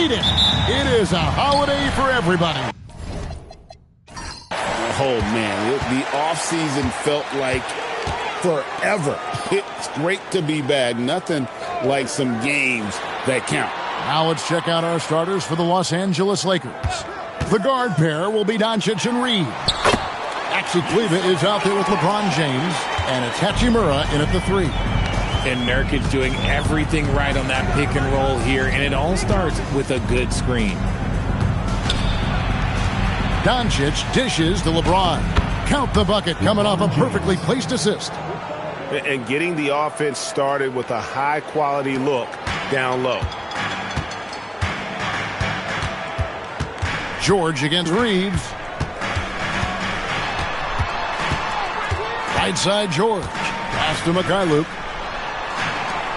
made it. It is a holiday for everybody. Oh, man, the offseason felt like forever. It's great to be back. Nothing like some games that count. Now let's check out our starters for the Los Angeles Lakers. The guard pair will be Doncic and Reed. Maxi Kleber is out there with LeBron James, and it's Hachimura in at the 3. And Nurkic doing everything right on that pick and roll here, and it all starts with a good screen. Doncic dishes to LeBron. Count the bucket coming off a perfectly placed assist. And getting the offense started with a high-quality look down low. George against Reeves. Right side George. Pass to Mikhailuk.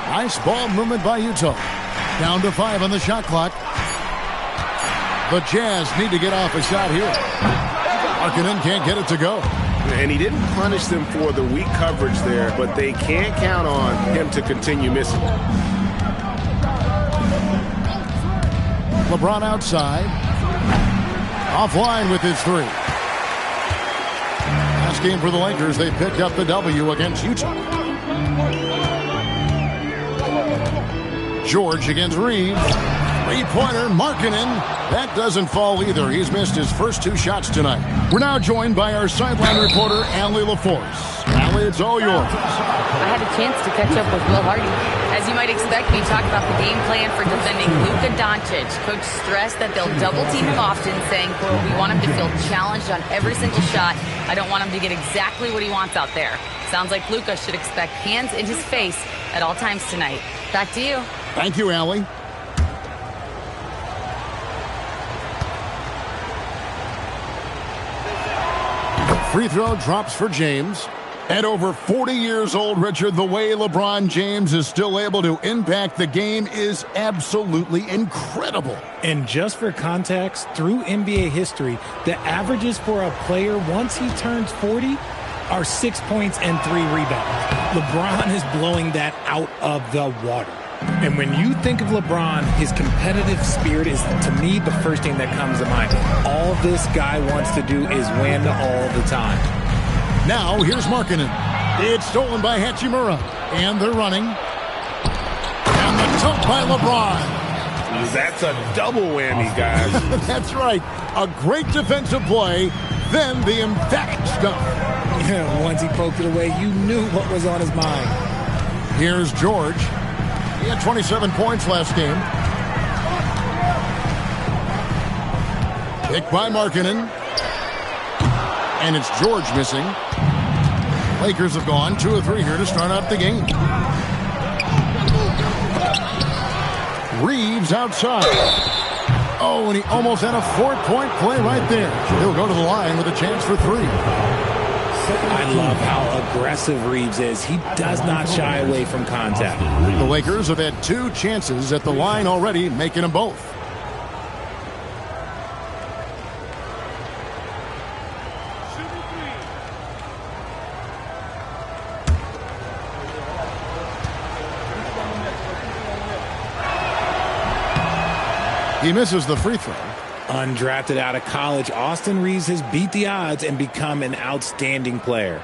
Nice ball movement by Utah. Down to 5 on the shot clock. The Jazz need to get off a shot here. Markkanen can't get it to go. And he didn't punish them for the weak coverage there, but they can't count on him to continue missing. LeBron outside. Offline with his 3. Last game for the Lakers, they picked up the W against Utah. George against Reeves. 3-pointer, Markkanen. That doesn't fall either. He's missed his first 2 shots tonight. We're now joined by our sideline reporter, Allie LaForce. Allie, it's all yours. I had a chance to catch up with Will Hardy. As you might expect, we talked about the game plan for defending Luka Doncic. Coach stressed that they'll double team him often, saying, quote, we want him to feel challenged on every single shot. I don't want him to get exactly what he wants out there. Sounds like Luka should expect hands in his face at all times tonight. Back to you. Thank you, Allie. Free throw drops for James. At over 40 years old, Richard, the way LeBron James is still able to impact the game is absolutely incredible. And just for context, through NBA history, the averages for a player once he turns 40 are 6 points and 3 rebounds. LeBron is blowing that out of the water. And when you think of LeBron, his competitive spirit is, to me, the first thing that comes to mind. All this guy wants to do is win all the time. Now, here's Markkanen. It's stolen by Hachimura. And they're running. And the dunk by LeBron. That's a double whammy, guys. That's right. A great defensive play, then the emphatic stuff. Yeah, once he poked it away, you knew what was on his mind. Here's George. He had 27 points last game. Picked by Markkanen. And it's George missing. Lakers have gone 2 of 3 here to start out the game. Reeves outside. Oh, and he almost had a 4-point play right there. He'll go to the line with a chance for 3. I love how aggressive Reeves is. He does not shy away from contact. The Lakers have had 2 chances at the line already, making them both. He misses the free throw. Undrafted out of college, Austin Reeves has beat the odds and become an outstanding player.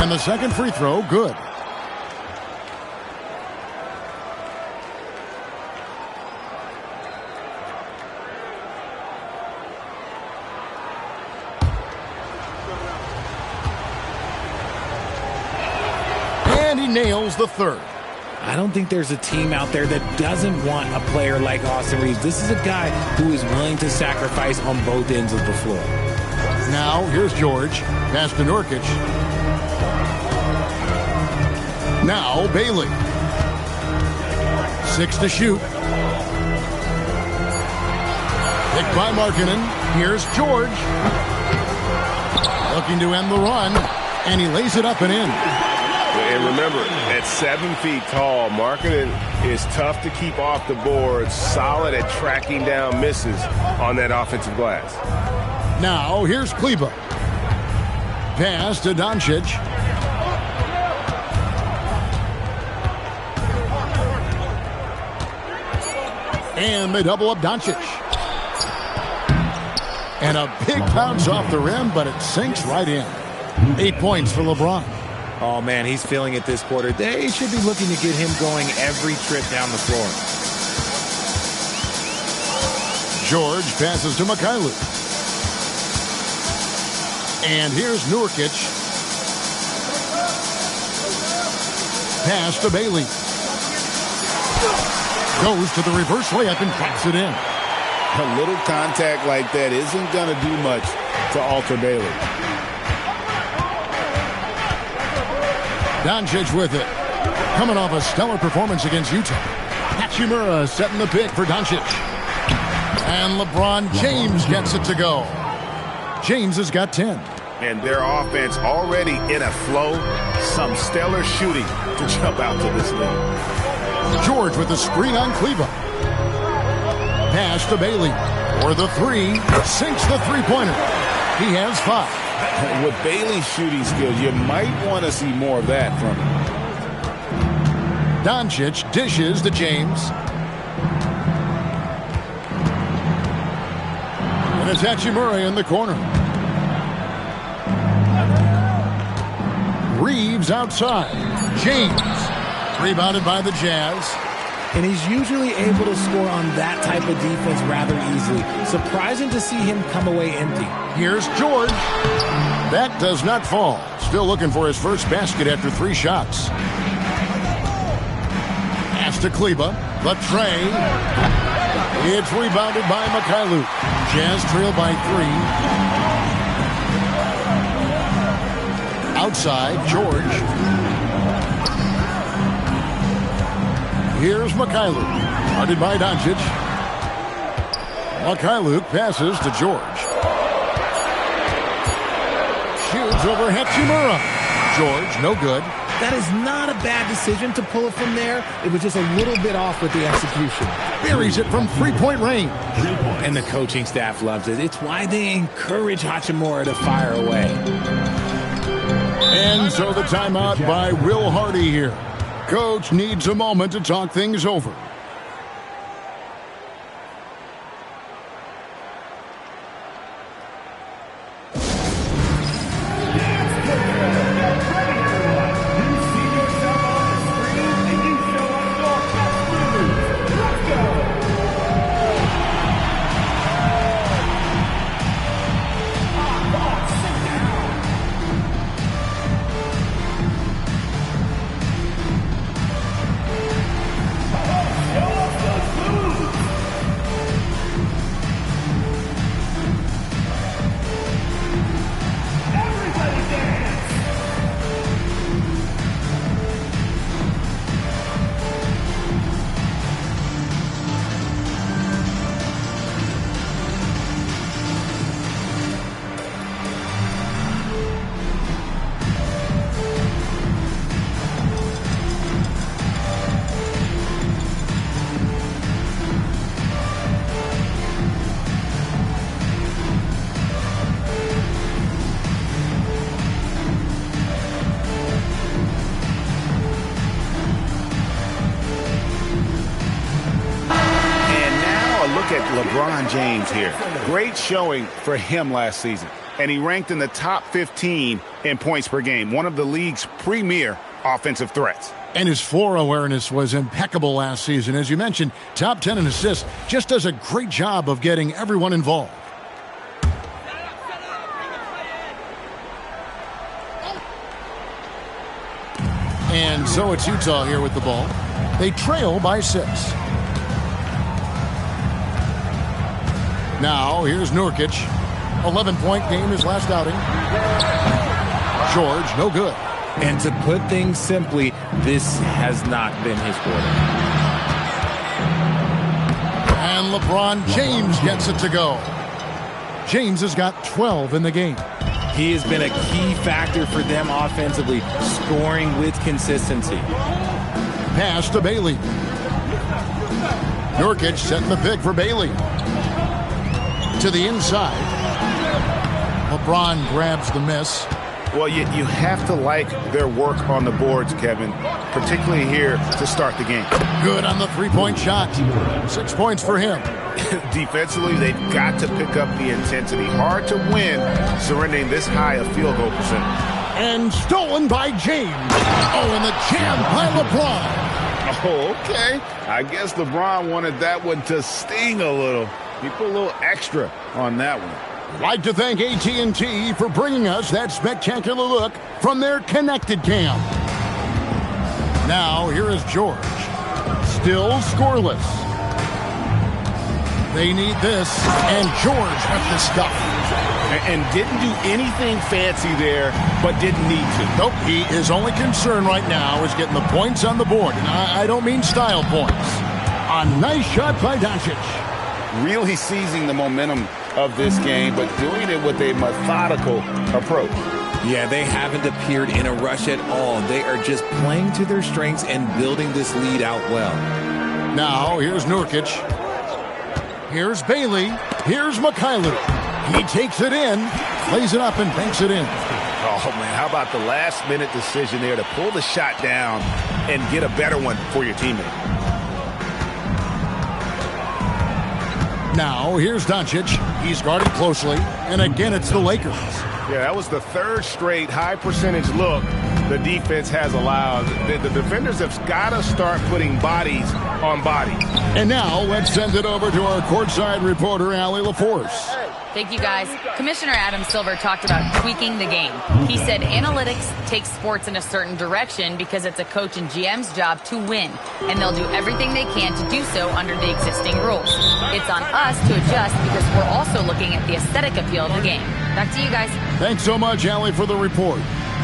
And the second free throw, good. And he nails the third. I don't think there's a team out there that doesn't want a player like Austin Reeves. This is a guy who is willing to sacrifice on both ends of the floor. Now, here's George. Pass to Nurkic. Now, Bailey. 6 to shoot. Picked by Markkanen. Here's George. Looking to end the run. And he lays it up and in. And remember, at 7 feet tall, Markkanen is tough to keep off the board, solid at tracking down misses on that offensive glass. Now, here's Kleber. pass to Doncic. And they double up Doncic. And a big bounce off the rim, but it sinks right in. 8 points for LeBron. Oh, man, he's feeling it this quarter. They should be looking to get him going every trip down the floor. George passes to Mikhailuk. And here's Nurkic. Pass to Bailey. Goes to the reverse layup and drops it in. A little contact like that isn't going to do much to alter Bailey. Doncic with it. Coming off a stellar performance against Utah. Hachimura setting the pick for Doncic. And LeBron James gets it to go. James has got 10. And their offense already in a flow. Some stellar shooting to jump out to this lead. George with the screen on Kleba. Pass to Bailey. For the three. Sinks the three-pointer. He has 5. With Bailey's shooting skills, you might want to see more of that from him. Doncic dishes to James. And it's Hachimura in the corner. Reeves outside. James. Rebounded by the Jazz. And he's usually able to score on that type of defense rather easily. Surprising to see him come away empty. Here's George. That does not fall. Still looking for his first basket after 3 shots. Pass to Kleba. The tray. It's rebounded by Mikhailuk. Jazz trail by 3. Outside, George. Here's Mikhailuk. Guarded by Doncic. Mikhailuk passes to George. Shoots over Hachimura. George, no good. That is not a bad decision to pull it from there. It was just a little bit off with the execution. Buries it from three-point range. And the coaching staff loves it. It's why they encourage Hachimura to fire away. And so the timeout by Will Hardy here. Coach needs a moment to talk things over. LeBron James here. Great showing for him last season. And he ranked in the top 15 in points per game, one of the league's premier offensive threats. And his floor awareness was impeccable last season. As you mentioned, top 10 in assists. Just does a great job of getting everyone involved. And so it's Utah here with the ball. They trail by 6. Now, here's Nurkic. 11-point game his last outing. George, no good. And to put things simply, this has not been his quarter. And LeBron James gets it to go. James has got 12 in the game. He has been a key factor for them offensively, scoring with consistency. Pass to Bailey. Nurkic setting the pick for Bailey. To the inside. LeBron grabs the miss. Well, you have to like their work on the boards, Kevin, particularly here to start the game. Good on the three-point shot. 6 points for him. Defensively, they've got to pick up the intensity. Hard to win surrendering this high a field goal percentage. And stolen by James. Oh, and the jam by LeBron. Oh, okay. I guess LeBron wanted that one to sting a little. He put a little extra on that one. Like to thank AT&T for bringing us that spectacular look from their connected cam. Now, here is George. Still scoreless. They need this, and George with the stuff. And didn't do anything fancy there, but didn't need to. Nope, his only concern right now is getting the points on the board. And I don't mean style points. A nice shot by Doncic. Really seizing the momentum of this game, but doing it with a methodical approach. Yeah, they haven't appeared in a rush at all. They are just playing to their strengths and building this lead out well. Now, here's Nurkic. Here's Bailey. Here's Mikhailuk. He takes it in, plays it up, and banks it in. Oh, man, how about the last-minute decision there to pull the shot down and get a better one for your teammate? Now, here's Doncic. He's guarded closely, and again, it's the Lakers. Yeah, that was the third straight high-percentage look the defense has allowed. The defenders have got to start putting bodies on bodies. And now, let's send it over to our courtside reporter, Allie LaForce. Thank you, guys. Commissioner Adam Silver talked about tweaking the game. He said analytics takes sports in a certain direction because it's a coach and GM's job to win, and they'll do everything they can to do so under the existing rules. It's on us to adjust because we're also looking at the aesthetic appeal of the game. Back to you guys. Thanks so much, Allie, for the report.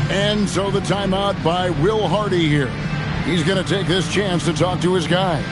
And so the timeout by Will Hardy here. He's going to take this chance to talk to his guys.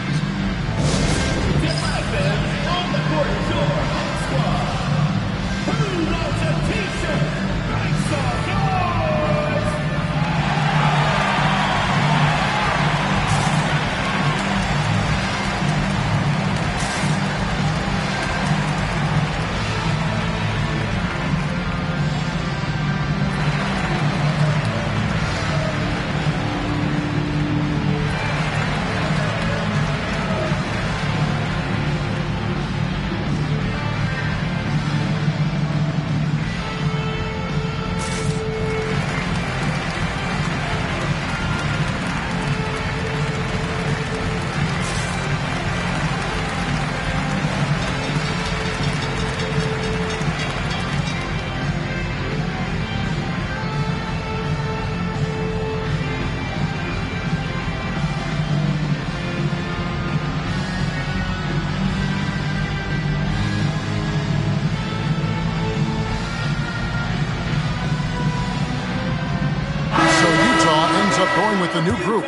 Going with the new group.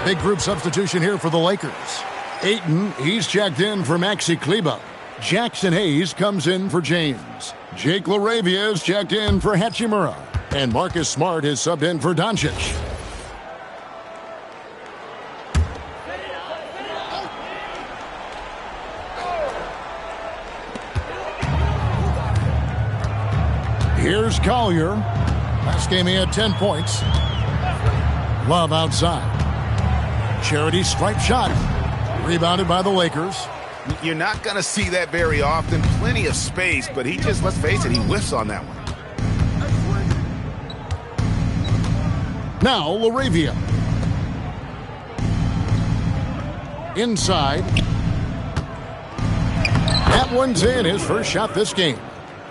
Big group substitution here for the Lakers. Ayton, he's checked in for Maxi Kleber. Jackson Hayes comes in for James. Jake LaRavia is checked in for Hachimura. And Marcus Smart is subbed in for Doncic. Here's Collier. Last game he had 10 points. Love outside. Charity stripe shot. Rebounded by the Lakers. You're not going to see that very often. Plenty of space, but he just, let's face it, he whiffs on that one. Now, LaRavia. Inside. That one's in. His first shot this game.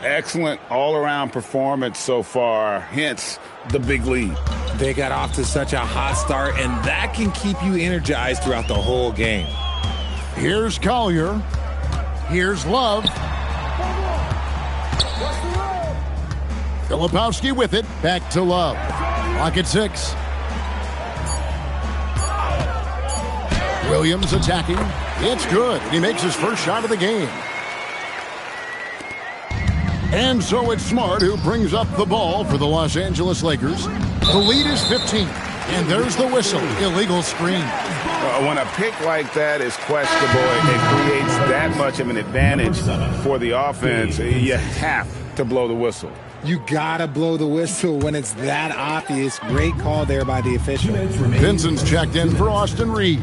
Excellent all-around performance so far, hence the big lead. They got off to such a hot start, and that can keep you energized throughout the whole game. Here's Collier. Here's Love. Filipowski with it. Back to Love. Clock at 6. Williams attacking. It's good. He makes his first shot of the game. And so it's Smart who brings up the ball for the Los Angeles Lakers. The lead is 15. And there's the whistle. Illegal screen. When a pick like that is questionable, it creates that much of an advantage for the offense. You have to blow the whistle. You gotta blow the whistle when it's that obvious. Great call there by the official. Vincent's checked in for Austin Reeves.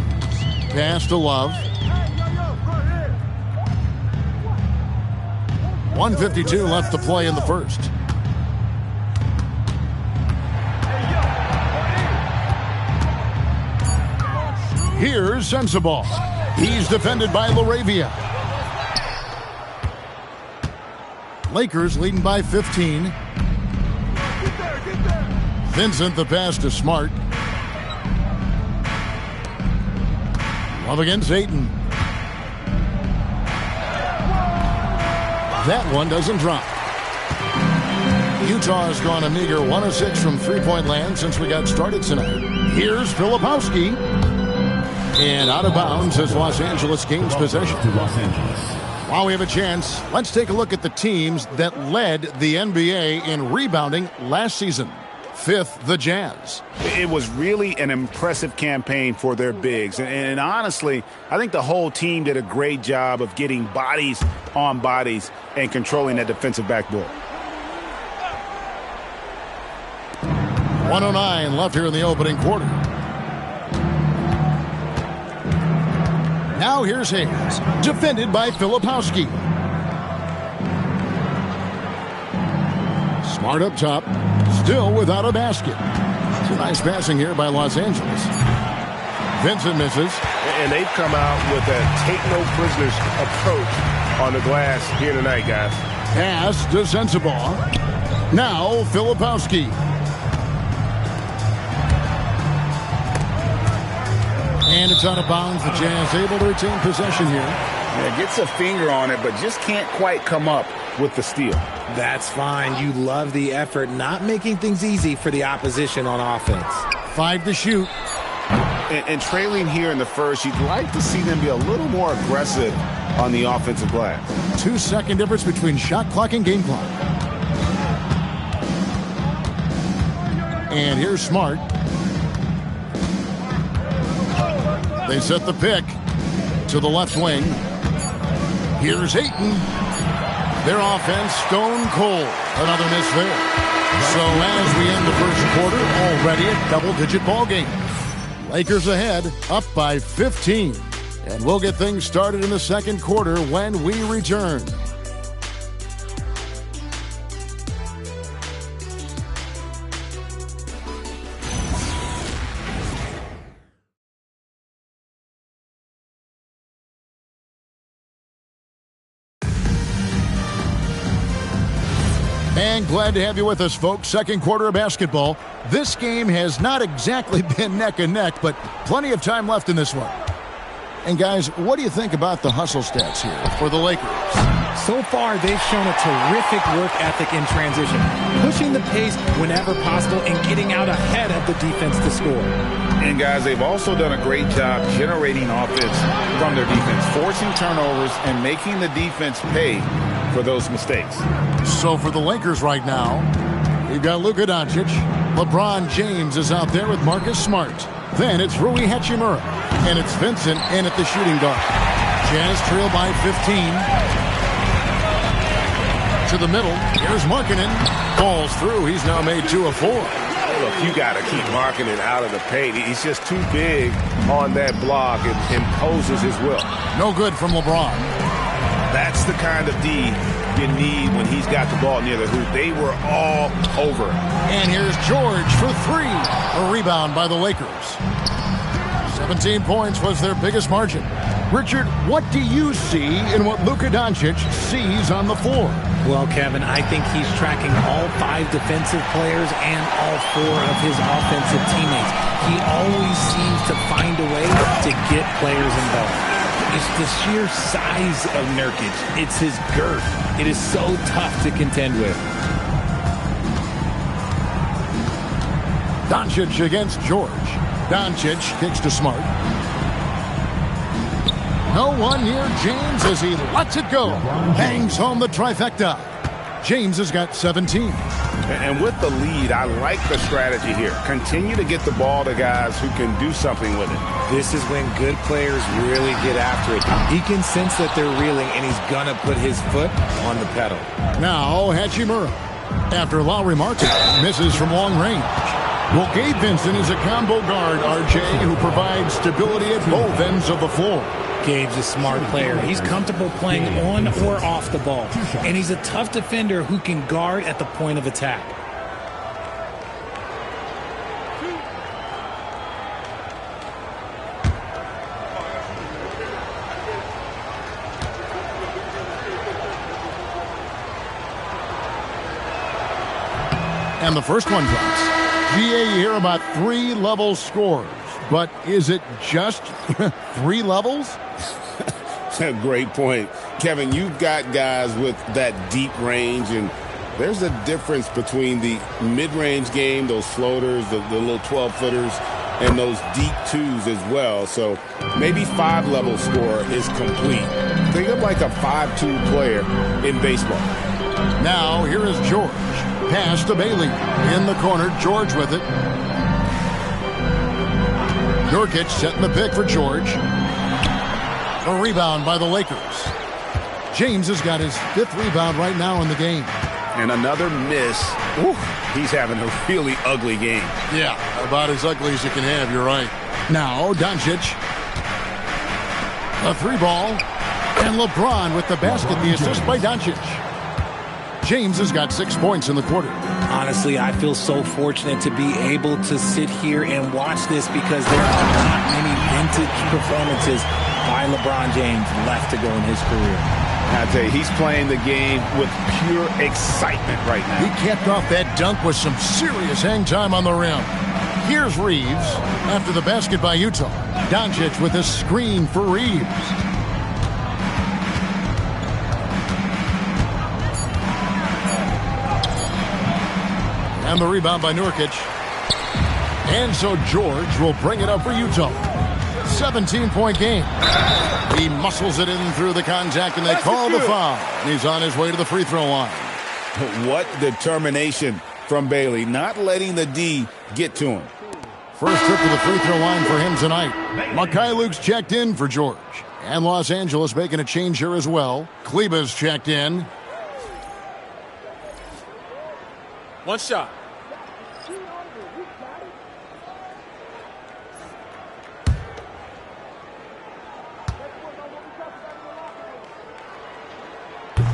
Pass to Love. 1:52 left to play in the first. Here's Sensabaugh. He's defended by Laravia. Lakers leading by 15. Vincent the pass to Smart. Love against Ayton. That one doesn't drop. Utah has gone a meager 1 of 6 from three-point land since we got started tonight. Here's Filipowski. And out of bounds as Los Angeles gains possession. While we have a chance, let's take a look at the teams that led the NBA in rebounding last season. 5th, the Jazz. It was really an impressive campaign for their bigs. And honestly, I think the whole team did a great job of getting bodies on bodies and controlling that defensive backboard. 1:09 left here in the opening quarter. Now here's Hayes, defended by Filipowski. Smart up top, still without a basket. It's a nice passing here by Los Angeles. Vincent misses. And they've come out with a take-no-prisoners approach on the glass here tonight, guys. Pass to Sensabaugh. Now Filipowski. And it's out of bounds. The Jazz able to retain possession here. Yeah, gets a finger on it, but just can't quite come up with the steal. That's fine. You love the effort, not making things easy for the opposition on offense. 5 to shoot. And trailing here in the first, you'd like to see them be a little more aggressive on the offensive glass. 2-second difference between shot clock and game clock. And here's Smart. They set the pick to the left wing. Here's Ayton. Their offense stone cold. Another miss there. So as we end the first quarter, already a double-digit ball game. Lakers ahead, up by 15. And we'll get things started in the second quarter when we return. And glad to have you with us, folks. Second quarter of basketball. This game has not exactly been neck and neck, but plenty of time left in this one. And guys, what do you think about the hustle stats here for the Lakers? So far, they've shown a terrific work ethic in transition, pushing the pace whenever possible and getting out ahead of the defense to score. And guys, they've also done a great job generating offense from their defense, forcing turnovers and making the defense pay for those mistakes. So for the Lakers right now, we've got Luka Doncic. LeBron James is out there with Marcus Smart. Then it's Rui Hachimura. And it's Vincent in at the shooting guard. Jazz trail by 15. To the middle. Here's Markkanen. Falls through. He's now made 2 of 4. Look, you got to keep Markkanen out of the paint. He's just too big on that block and imposes his will. No good from LeBron. That's the kind of D you need when he's got the ball near the hoop. They were all over it. And here's George for 3. A rebound by the Lakers. 17 points was their biggest margin. Richard, what do you see in what Luka Doncic sees on the floor? Well, Kevin, I think he's tracking all 5 defensive players and all 4 of his offensive teammates. He always seems to find a way to get players involved. It's the sheer size of Nurkic. It's his girth. It is so tough to contend with. Doncic against George. Doncic kicks to Smart. No one near James as he lets it go. Bangs home the trifecta. James has got 17. And with the lead, I like the strategy here. Continue to get the ball to guys who can do something with it. This is when good players really get after it. He can sense that they're reeling, and he's going to put his foot on the pedal. Now Hachimura. after Lowry Martin misses from long range. Well, Gabe Vincent is a combo guard, RJ, who provides stability at both ends of the floor. Gabe's a smart player. He's comfortable playing on or off the ball. And he's a tough defender who can guard at the point of attack. And the first one drops. GA, you hear about 3-level scores. But is it just 3 levels? Great point. Kevin, you've got guys with that deep range, and there's a difference between the mid-range game, those floaters, the little 12-footers, and those deep twos as well. So maybe 5-level score is complete. Think of like a 5-2 player in baseball. Now, here is George. Pass to Bailey. In the corner, George with it. Nurkic setting the pick for George. A rebound by the Lakers. James has got his 5th rebound right now in the game. And another miss. Ooh, he's having a really ugly game. Yeah, about as ugly as you can have, you're right. Now, Doncic. A 3-ball. And LeBron with the basket, the assist by Doncic. James has got 6 points in the quarter. Honestly, I feel so fortunate to be able to sit here and watch this because there are not many vintage performances by LeBron James left to go in his career. I tell you, he's playing the game with pure excitement right now. He capped off that dunk with some serious hang time on the rim. Here's Reeves after the basket by Utah. Doncic with a screen for Reeves. And the rebound by Nurkic. And so George will bring it up for Utah. 17-point game. He muscles it in through the contact, and they call the foul. And he's on his way to the free throw line. What determination from Bailey, not letting the D get to him. First trip to the free throw line for him tonight. Luke's checked in for George. And Los Angeles making a change here as well. Kleba's checked in. One shot.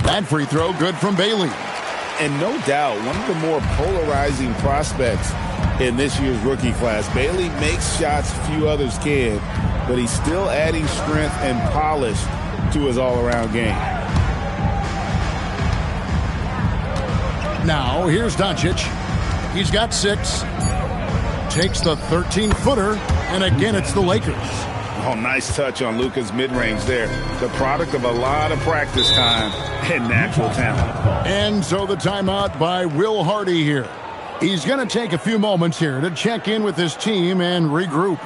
That free throw good from Bailey. And no doubt, one of the more polarizing prospects in this year's rookie class. Bailey makes shots few others can, but he's still adding strength and polish to his all-around game. Now, here's Doncic. He's got 6. Takes the 13-footer, and again it's the Lakers. Oh, nice touch on Luka's mid-range there. The product of a lot of practice time and natural talent. And so the timeout by Will Hardy here. He's going to take a few moments here to check in with his team and regroup.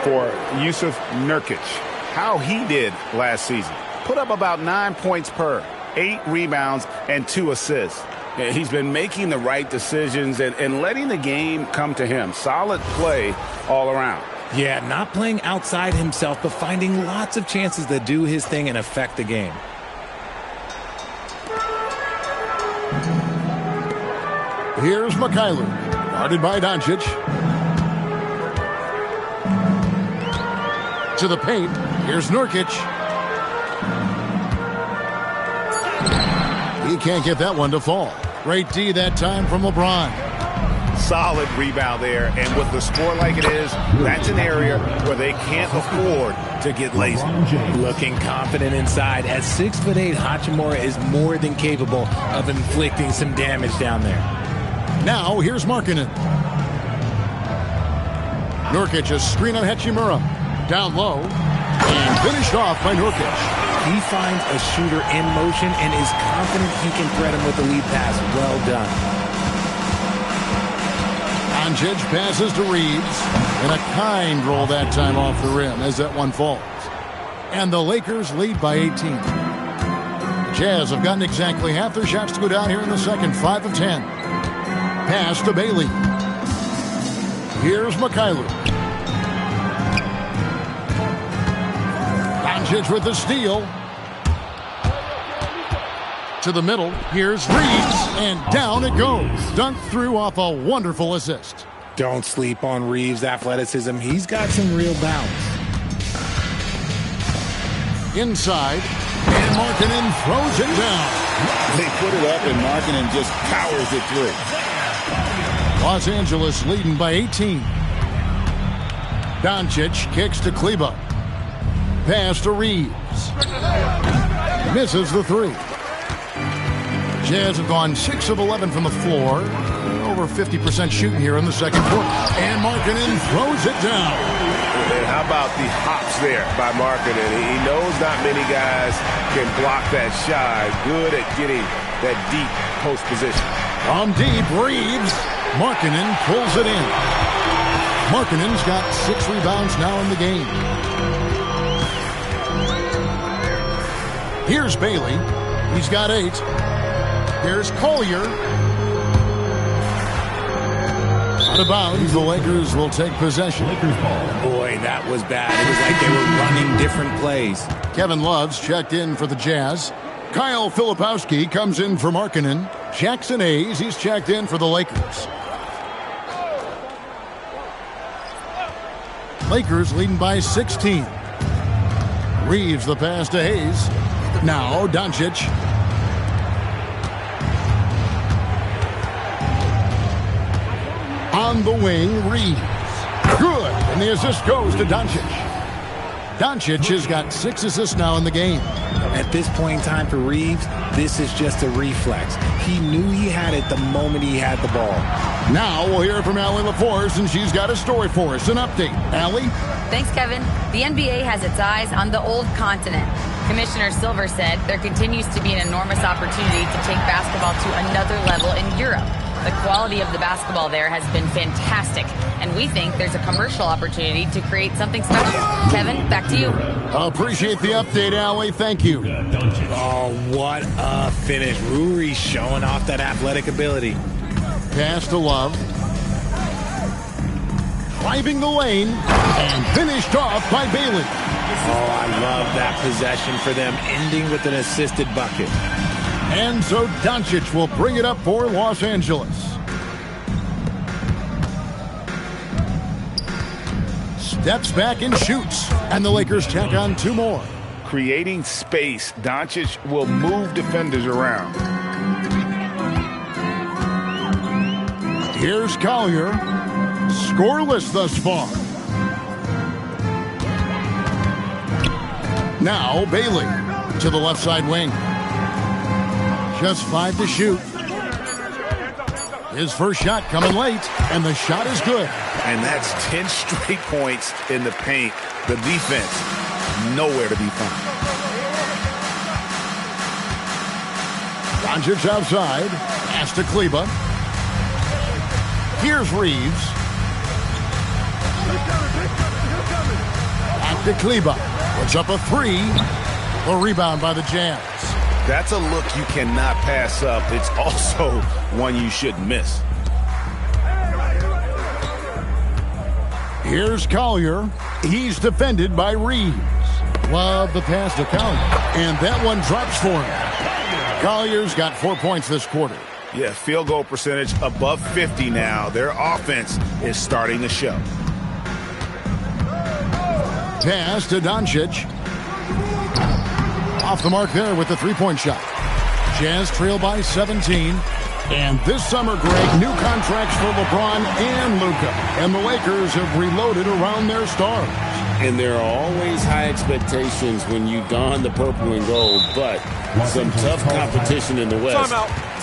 For Yusuf Nurkic, how he did last season. Put up about 9 points per, 8 rebounds, and 2 assists. He's been making the right decisions and letting the game come to him. Solid play all around. Yeah, not playing outside himself, but finding lots of chances to do his thing and affect the game. Here's Mikhailuk. Guarded by Doncic. To the paint. Here's Nurkic. He can't get that one to fall. Great D that time from LeBron. Solid rebound there, and with the score like it is, that's an area where they can't afford to get lazy. Looking confident inside. At 6'8", Hachimura is more than capable of inflicting some damage down there. Now, here's Markkanen. Nurkic, a screen on Hachimura. Down low, and finished off by Nurkic. He finds a shooter in motion and is confident he can thread him with the lead pass. Well done. Doncic passes to Reeves, and a kind roll that time off the rim as that one falls. And the Lakers lead by 18. The Jazz have gotten exactly half their shots to go down here in the second, 5 of 10. Pass to Bailey. Here's Mikhailuk. Doncic with the steal. To the middle. Here's Reeves, and down it goes. Dunked through off a wonderful assist. Don't sleep on Reeves' athleticism. He's got some real bounce. Inside, and Markkanen throws it down. They put it up, and Markkanen just powers it through. Los Angeles leading by 18. Doncic kicks to Kleber. Pass to Reeves. Misses the three. Jazz have gone 6 of 11 from the floor. Over 50% shooting here in the second quarter. And Markkanen throws it down. And how about the hops there by Markkanen? He knows not many guys can block that shot. Good at getting that deep post position. From deep, Reeves. Markkanen pulls it in. Markkanen's got 6 rebounds now in the game. Here's Bailey. He's got 8. Here's Collier. Out of bounds, the Lakers will take possession. Boy, that was bad. It was like they were running different plays. Kevin Love's checked in for the Jazz. Kyle Filipowski comes in for Markkanen. Jackson Hayes, he's checked in for the Lakers. Lakers leading by 16. Reeves the pass to Hayes. Now Doncic. On the wing, Reeves. Good. And the assist goes to Doncic. Doncic has got 6 assists now in the game. At this point in time for Reeves, this is just a reflex. He knew he had it the moment he had the ball. Now we'll hear from Allie LaForce, and she's got a story for us. An update. Allie? Thanks, Kevin. The NBA has its eyes on the old continent. Commissioner Silver said there continues to be an enormous opportunity to take basketball to another level in Europe. The quality of the basketball there has been fantastic, and we think there's a commercial opportunity to create something special. Kevin, back to you. Appreciate the update, Allie. Thank you. Oh, what a finish. Ruri showing off that athletic ability. Pass to Love. Driving the lane, and finished off by Bailey. Oh, I love that possession for them, ending with an assisted bucket. And so Doncic will bring it up for Los Angeles. Steps back and shoots. And the Lakers tack on 2 more. Creating space, Doncic will move defenders around. Here's Collier. Scoreless thus far. Now Bailey to the left side wing. Just 5 to shoot. His first shot coming late, and the shot is good. And that's 10 straight points in the paint. The defense, nowhere to be found. Doncic outside. Pass to Kleber. Here's Reeves. Back to Kleber. Puts up a 3. A rebound by the Jazz. That's a look you cannot pass up. It's also one you shouldn't miss. Here's Collier. He's defended by Reeves. Love the pass to Collier. And that one drops for him. Collier's got 4 points this quarter. Yeah, field goal percentage above 50 now. Their offense is starting to show. Pass to Doncic. Off the mark there with the three-point shot. Jazz trail by 17. And this summer, Greg, new contracts for LeBron and Luka. And the Lakers have reloaded around their stars. And there are always high expectations when you don the purple and gold, but some tough competition in the West.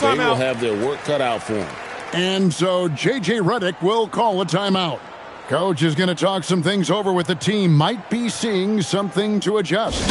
They will have their work cut out for them. And so J.J. Redick will call a timeout. Coach is going to talk some things over with the team. Might be seeing something to adjust.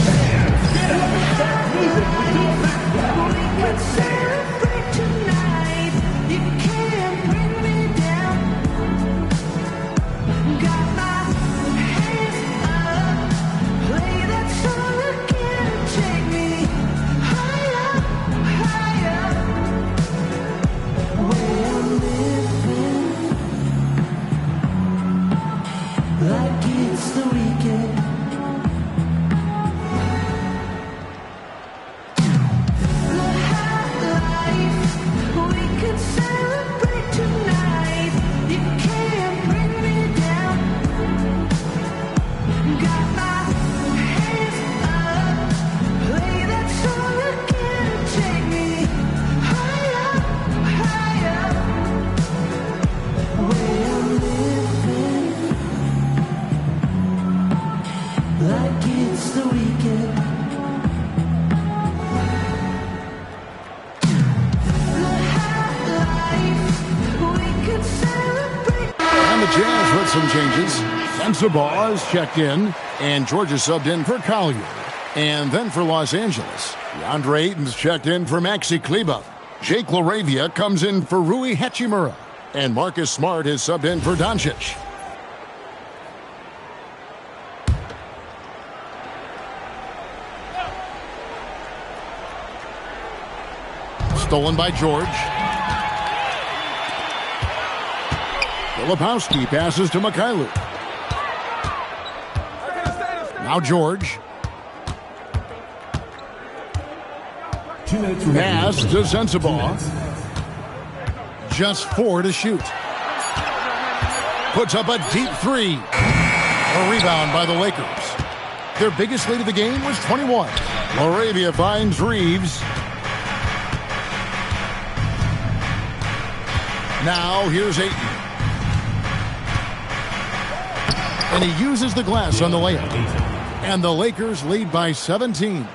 Jazz with some changes. Sensabaugh is checked in, and Georgia subbed in for Collier. And then for Los Angeles, DeAndre Ayton's checked in for Maxi Kleber. Jake LaRavia comes in for Rui Hachimura. And Marcus Smart is subbed in for Doncic. Stolen by George. Filipowski passes to Mikhailuk. Now George. Pass to Sensabaugh. Just 4 to shoot. Puts up a deep three. A rebound by the Lakers. Their biggest lead of the game was 21. LaRavia finds Reeves. Now here's Ayton. And he uses the glass on the layup. And the Lakers lead by 17.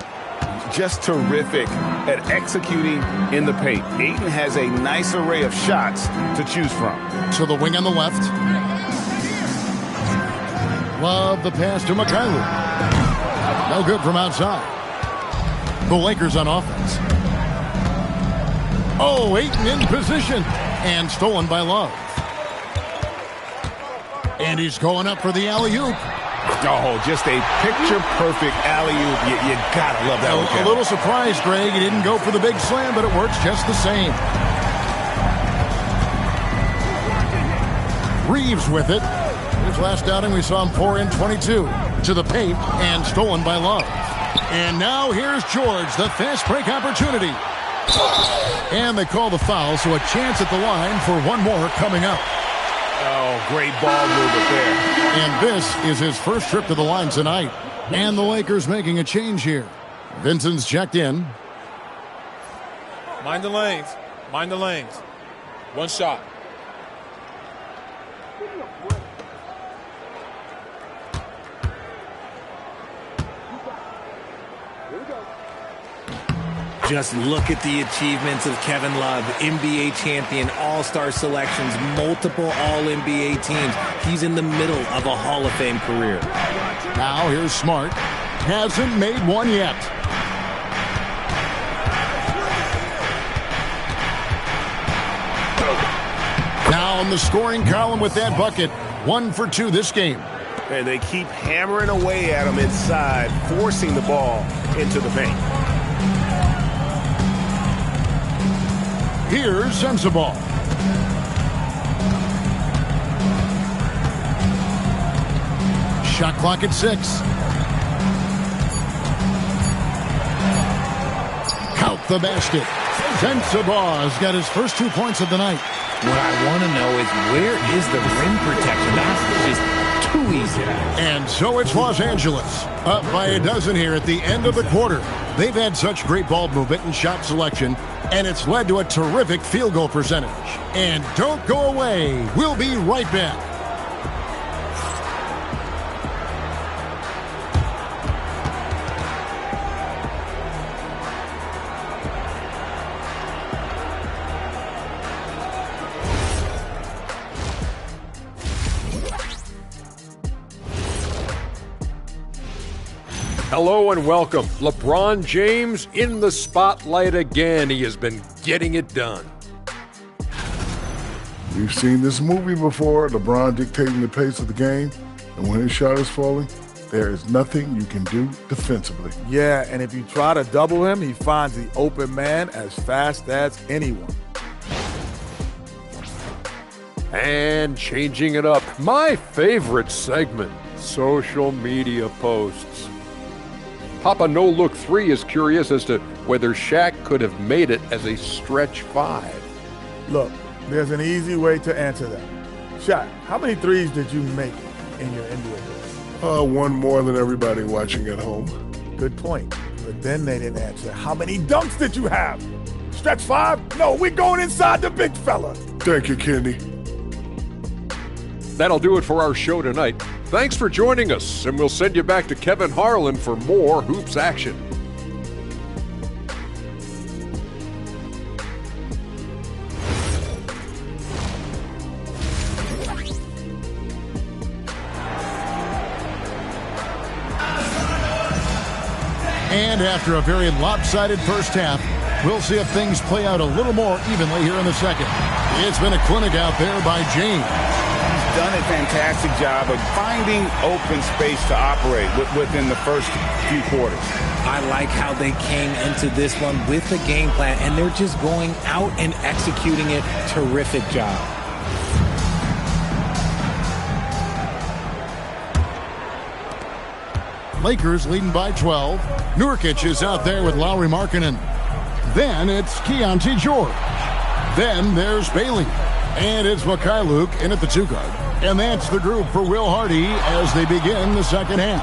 Just terrific at executing in the paint. Ayton has a nice array of shots to choose from. To the wing on the left. Love the pass to Mikhailuk. No good from outside. The Lakers on offense. Oh, Ayton in position. And stolen by Love. And he's going up for the alley-oop. Oh, just a picture-perfect alley-oop. You gotta love that one. A little surprised, Greg. He didn't go for the big slam, but it works just the same. Reeves with it. His last outing, we saw him pour in 22 to the paint and stolen by Love. And now here's George, the fast break opportunity. And they call the foul, so a chance at the line for one more coming up. Oh, great ball movement there. And this is his first trip to the line tonight. And the Lakers making a change here. Vincent's checked in. Mind the lanes. Mind the lanes. One shot. Just look at the achievements of Kevin Love, NBA champion, all-star selections, multiple all-NBA teams. He's in the middle of a Hall of Fame career. Now here's Smart. Hasn't made one yet. Now in the scoring column with that bucket. 1 for 2 this game. And they keep hammering away at him inside, forcing the ball into the paint. Here's Sensabaugh. Shot clock at 6. Count the basket. Sensabaugh's got his first 2 points of the night. What I want to know is where is the rim protection? That's just too easy. And so it's Los Angeles, up by a dozen here at the end of the quarter. They've had such great ball movement and shot selection, and it's led to a terrific field goal percentage. And don't go away. We'll be right back. Hello and welcome. LeBron James in the spotlight again. He has been getting it done. We've seen this movie before, LeBron dictating the pace of the game, and when his shot is falling, there is nothing you can do defensively. Yeah, and if you try to double him, he finds the open man as fast as anyone. And changing it up, my favorite segment, social media posts. Papa No Look 3 is curious as to whether Shaq could have made it as a stretch 5. Look, there's an easy way to answer that. Shaq, how many threes did you make in your NBA days? One more than everybody watching at home. Good point. But then they didn't answer. How many dunks did you have? Stretch 5? No, we're going inside the big fella. Thank you, Kenny. That'll do it for our show tonight. Thanks for joining us, and we'll send you back to Kevin Harlan for more hoops action. And after a very lopsided first half, we'll see if things play out a little more evenly here in the second. It's been a clinic out there by James. Done a fantastic job of finding open space to operate within the first few quarters. I like how they came into this one with the game plan, and they're just going out and executing it. Terrific job. Lakers leading by 12. Nurkic is out there with Lauri Markkanen. Then it's Keontae George. Then there's Bailey. And it's Mikhailuk in at the 2 guard. And that's the group for Will Hardy as they begin the second half.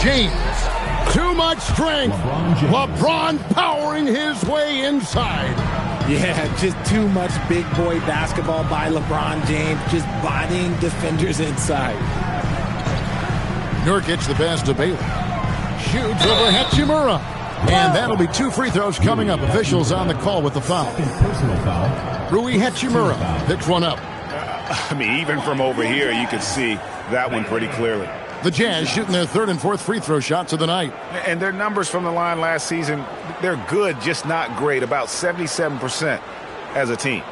James, too much strength. LeBron powering his way inside. Yeah, just too much big boy basketball by LeBron James, just bodying defenders inside. Nurkic the pass to Bailey. Shoots over Hachimura. And that'll be 2 free throws coming up. Officials on the call with the foul. Personal foul. Rui Hachimura picks one up. I mean, even from over here, you could see that one pretty clearly. The Jazz shooting their 3rd and 4th free throw shots of the night. And their numbers from the line last season, they're good, just not great. About 77% as a team.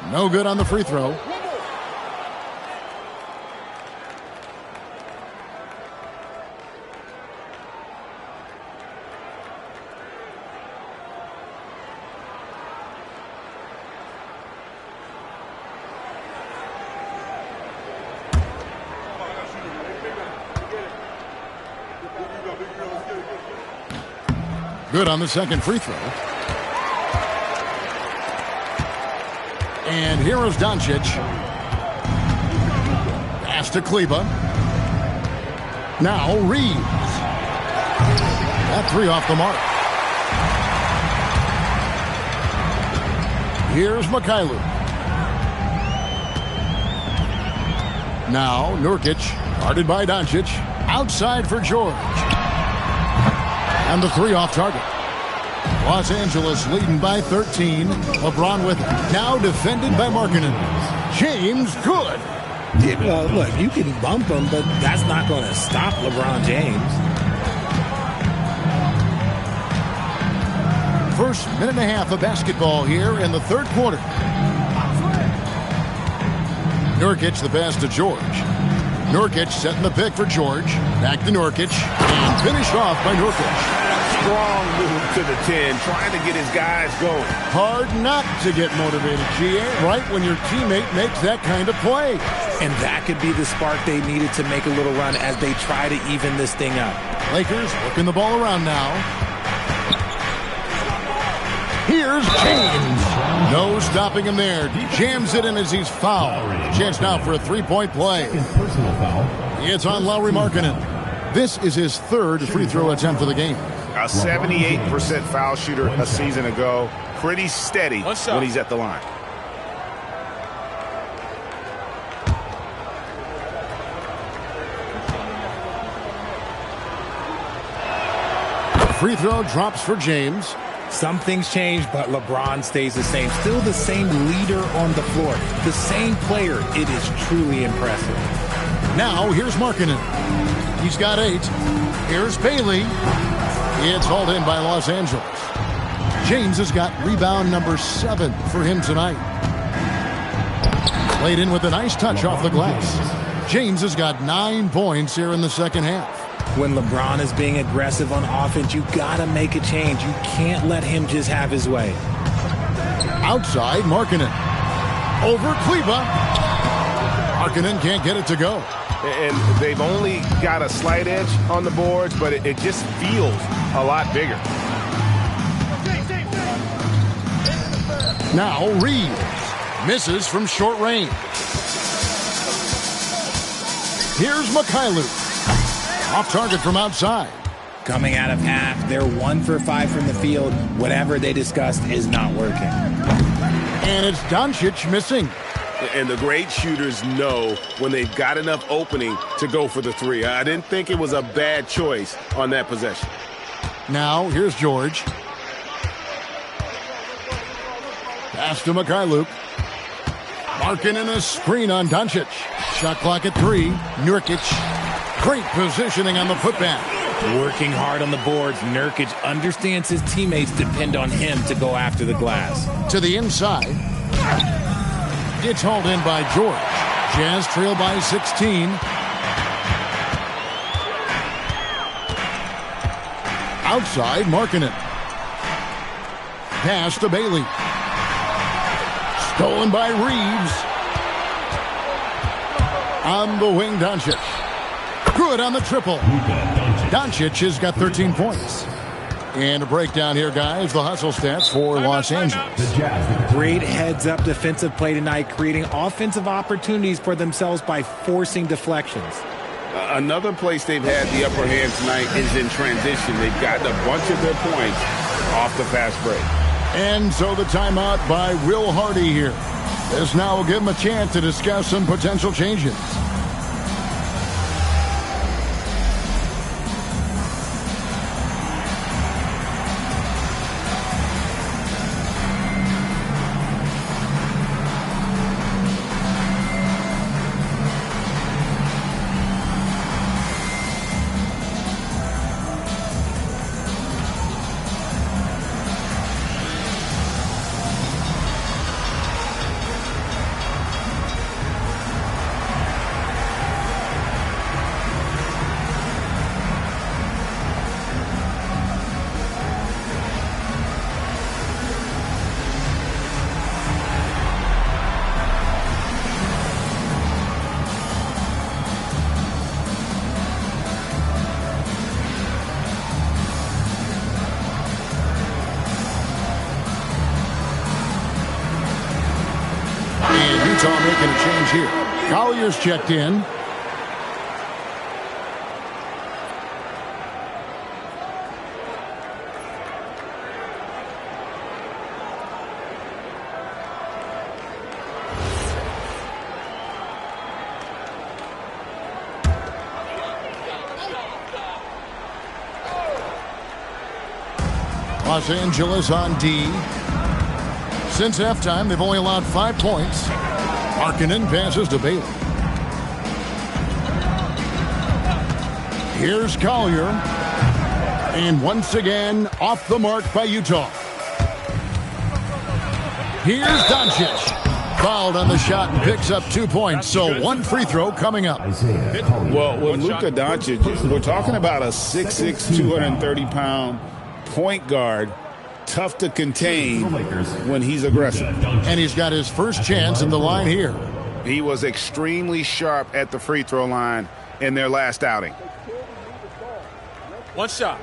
No good on the free throw. Good on the second free throw. And here is Doncic. Pass to Kleba. Now Reeves. That 3 off the mark. Here's Mikhailuk. Now Nurkic, guarded by Doncic. Outside for George. And the 3 off target. Los Angeles leading by 13. LeBron with it. Now defended by Markkanen. James good. Well, look, you can bump him, but that's not going to stop LeBron James. First minute and a half of basketball here in the 3rd quarter. Nurkic the pass to George. Nurkic setting the pick for George. Back to Nurkic. And finished off by Nurkic. strong move to the 10, trying to get his guys going. Hard not to get motivated, GA, right when your teammate makes that kind of play. And that could be the spark they needed to make a little run as they try to even this thing up. Lakers working the ball around now. Here's James. No stopping him there. Jams it in as he's fouled. Chance now for a three-point play. It's on Lauri Markkanen. This is his third free throw attempt of the game. A 78% foul shooter a season ago. Pretty steady when he's at the line. Free throw drops for James. Some things change, but LeBron stays the same. Still the same leader on the floor. The same player. It is truly impressive. Now, here's Markkanen. He's got 8. Here's Bailey. It's hauled in by Los Angeles. James has got rebound number 7 for him tonight. Played in with a nice touch off the glass. James has got 9 points here in the second half. When LeBron is being aggressive on offense, you gotta make a change. You can't let him just have his way. Outside, Markkanen. Over Kleba. Markkanen can't get it to go. And they've only got a slight edge on the boards, but it just feels a lot bigger. Now Reeves misses from short range. Here's Mikhailuk. Off target from outside. Coming out of half, they're 1 for 5 from the field. Whatever they discussed is not working. And it's Doncic missing. And the great shooters know when they've got enough opening to go for the 3. I didn't think it was a bad choice on that possession. Now, here's George. Pass to Mikhailuk. Markkanen a screen on Doncic. Shot clock at 3. Nurkic. Great positioning on the putback. Working hard on the boards, Nurkic understands his teammates depend on him to go after the glass. To the inside. It's hauled in by George. Jazz trail by 16. Outside, Markkanen. Pass to Bailey. Stolen by Reeves. On the wing, Doncic. Good on the triple. Doncic has got 13 points. And a breakdown here, guys. The hustle stats for Los Angeles. Great heads-up defensive play tonight, creating offensive opportunities for themselves by forcing deflections. Another place they've had the upper hand tonight is in transition. They've gotten a bunch of their points off the fast break. And so the timeout by Will Hardy here. This now will give him a chance to discuss some potential changes. Utah making a change here. Collier's checked in. Los Angeles on D. Since halftime, they've only allowed 5 points. Markkanen passes to Bailey. Here's Collier. And once again, off the mark by Utah. Here's Doncic. Fouled on the shot and picks up 2 points. So 1 free throw coming up. Well, with Luka Doncic, we're talking about a 6'6", 230-pound point guard, tough to contain when he's aggressive. And he's got his first chance in the line here. He was extremely sharp at the free throw line in their last outing. One shot.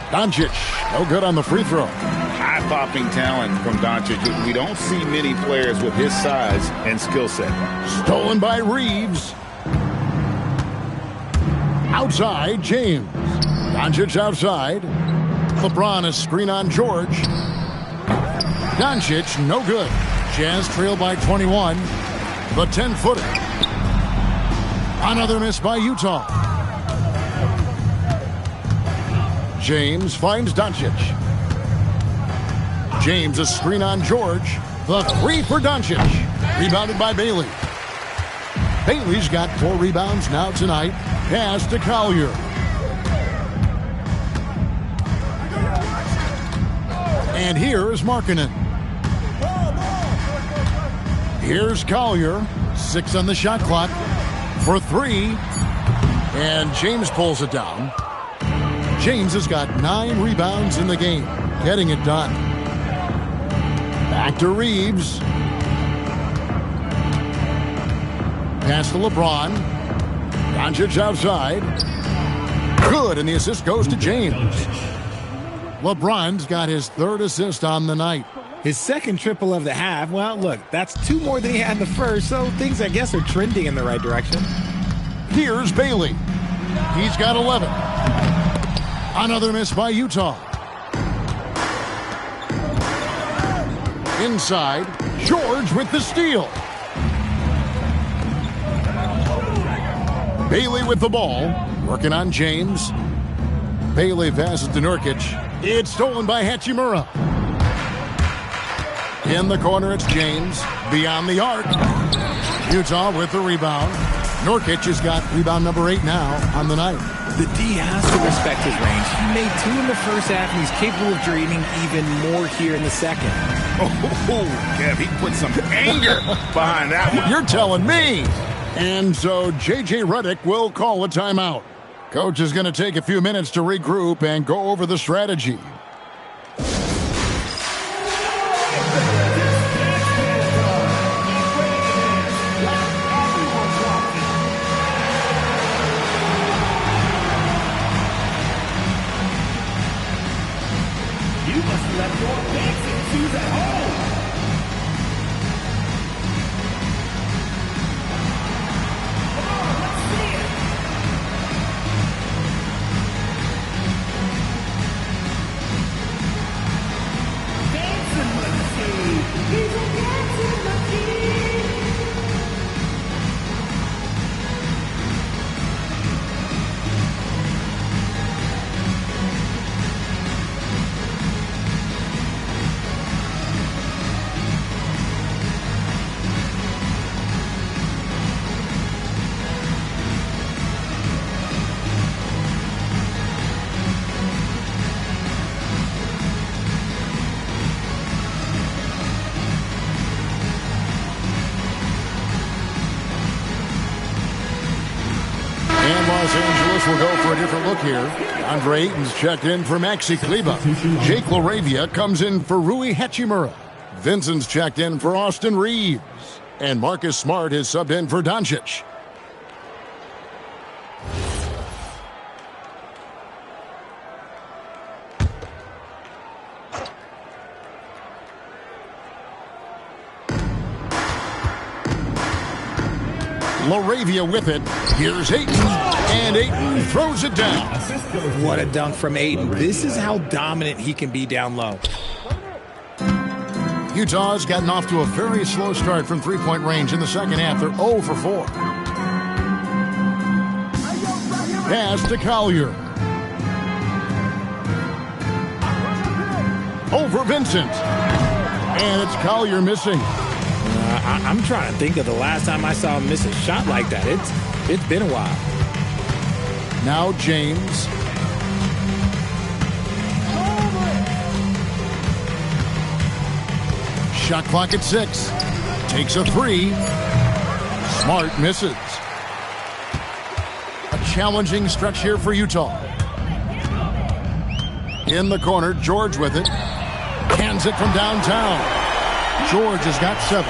Doncic, no good on the free throw. Eye-popping talent from Doncic. We don't see many players with his size and skill set. Stolen by Reeves. Outside, James. Doncic outside. LeBron a screen on George. Doncic, no good. Jazz trail by 21. The 10-footer. Another miss by Utah. James finds Doncic. James a screen on George. The three for Doncic. Rebounded by Bailey. Bailey's got 4 rebounds now tonight. Pass to Collier. And here is Markkanen. Here's Collier. 6 on the shot clock. For 3. And James pulls it down. James has got 9 rebounds in the game. Getting it done. Back to Reeves. Pass to LeBron. Doncic outside. Good, and the assist goes to James. LeBron's got his 3rd assist on the night. His second triple of the half. Well, look, that's 2 more than he had in the first, so things, I guess, are trending in the right direction. Here's Bailey. He's got 11. Another miss by Utah. Inside, George with the steal. Bailey with the ball, working on James. Bailey passes to Nurkic. It's stolen by Hachimura. In the corner, it's James. Beyond the arc. Utah with the rebound. Nurkic has got rebound number 8 now on the night. The D has to respect his range. He made 2 in the first half, and he's capable of draining even more here in the second. Oh, Kev, he put some anger behind that one. You're telling me. And so J.J. Redick will call a timeout. Coach is going to take a few minutes to regroup and go over the strategy. Los Angeles will go for a different look here. Andre Ayton's checked in for Maxi Kleber. Jake LaRavia comes in for Rui Hachimura. Vincent's checked in for Austin Reeves. And Marcus Smart is subbed in for Doncic. LaRavia with it. Here's Ayton. And Ayton throws it down. What a dunk from Ayton. This is how dominant he can be down low. Utah's gotten off to a very slow start from three-point range in the second half. They're 0 for 4. Pass to Collier. Over Vincent. And it's Collier missing. I'm trying to think of the last time I saw him miss a shot like that. It's been a while. Now James. Shot clock at 6. Takes a 3. Smart misses. A challenging stretch here for Utah. In the corner, George with it. Hands it from downtown. George has got 7.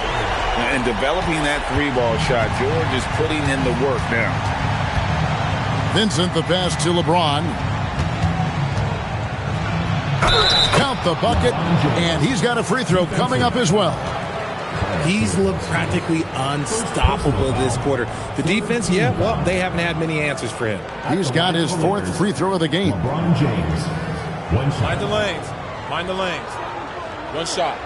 And developing that 3-ball shot, George is putting in the work now. Vincent the pass to LeBron. Count the bucket, and he's got a free throw coming up as well. He's looked practically unstoppable this quarter. The defense, yeah, well, they haven't had many answers for him. He's got his 4th free throw of the game. LeBron James. Mind the lanes. Mind the lanes. One shot.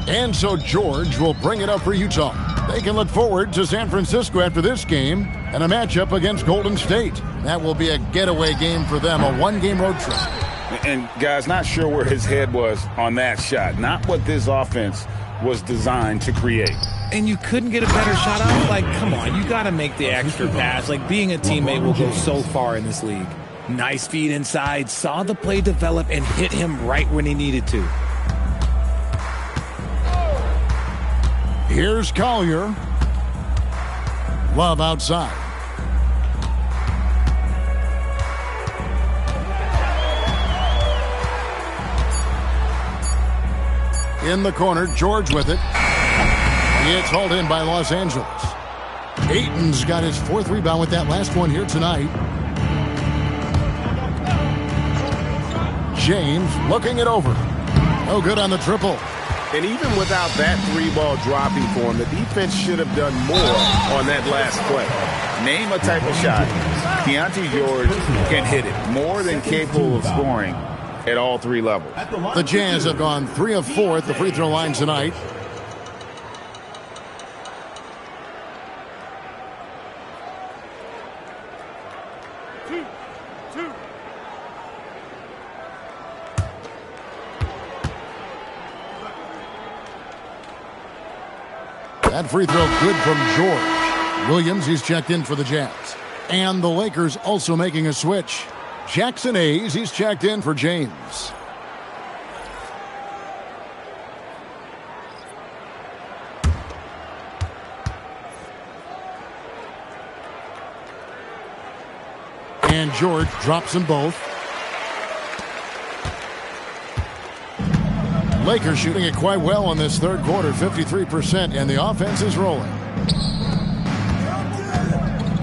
And so George will bring it up for Utah. They can look forward to San Francisco after this game and a matchup against Golden State. That will be a getaway game for them, a 1-game road trip. And, guys, not sure where his head was on that shot. Not what this offense was designed to create. And you couldn't get a better shot out? Like, come on, you got to make the extra pass. Like, being a teammate will go so far in this league. Nice feed inside, saw the play develop, and hit him right when he needed to. Here's Collier. Love outside. In the corner, George with it. It's hauled in by Los Angeles. Ayton's got his 4th rebound with that last one here tonight. James looking it over. No good on the triple. And even without that 3-ball dropping for him, the defense should have done more on that last play. Name a type of shot. Keontae George can hit it. More than capable of scoring at all 3 levels. The Jazz have gone 3 of 4 at the free throw line tonight. That free throw good from George. Williams, he's checked in for the Jazz. And the Lakers also making a switch. Jackson Hayes, he's checked in for James. And George drops them both. Lakers shooting it quite well in this 3rd quarter, 53%, and the offense is rolling.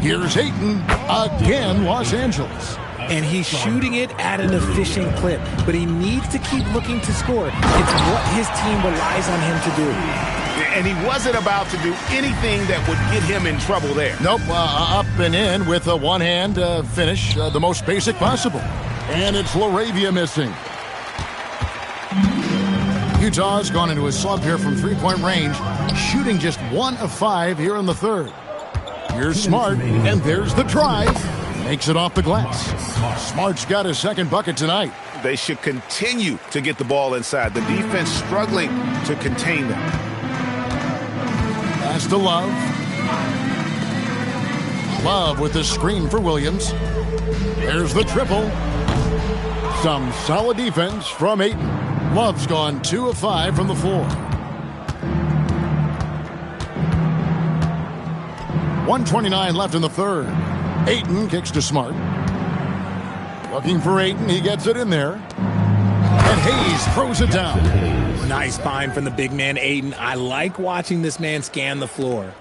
Here's Ayton, again, Los Angeles. And he's shooting it at an efficient clip, but he needs to keep looking to score. It's what his team relies on him to do. And he wasn't about to do anything that would get him in trouble there. Nope, up and in with a one-hand finish, the most basic possible. And it's LaRavia missing. Utah's gone into a slump here from 3-point range, shooting just 1 of 5 here in the 3rd. Here's Smart, and there's the drive. Makes it off the glass. Smart's got his 2nd bucket tonight. They should continue to get the ball inside. The defense struggling to contain them. Pass to Love. Love with the screen for Williams. There's the triple. Some solid defense from Ayton. Love's gone 2 of 5 from the floor. 1:29 left in the 3rd. Ayton kicks to Smart. Looking for Ayton. He gets it in there. And Hayes throws it down. Nice find from the big man, Ayton. I like watching this man scan the floor.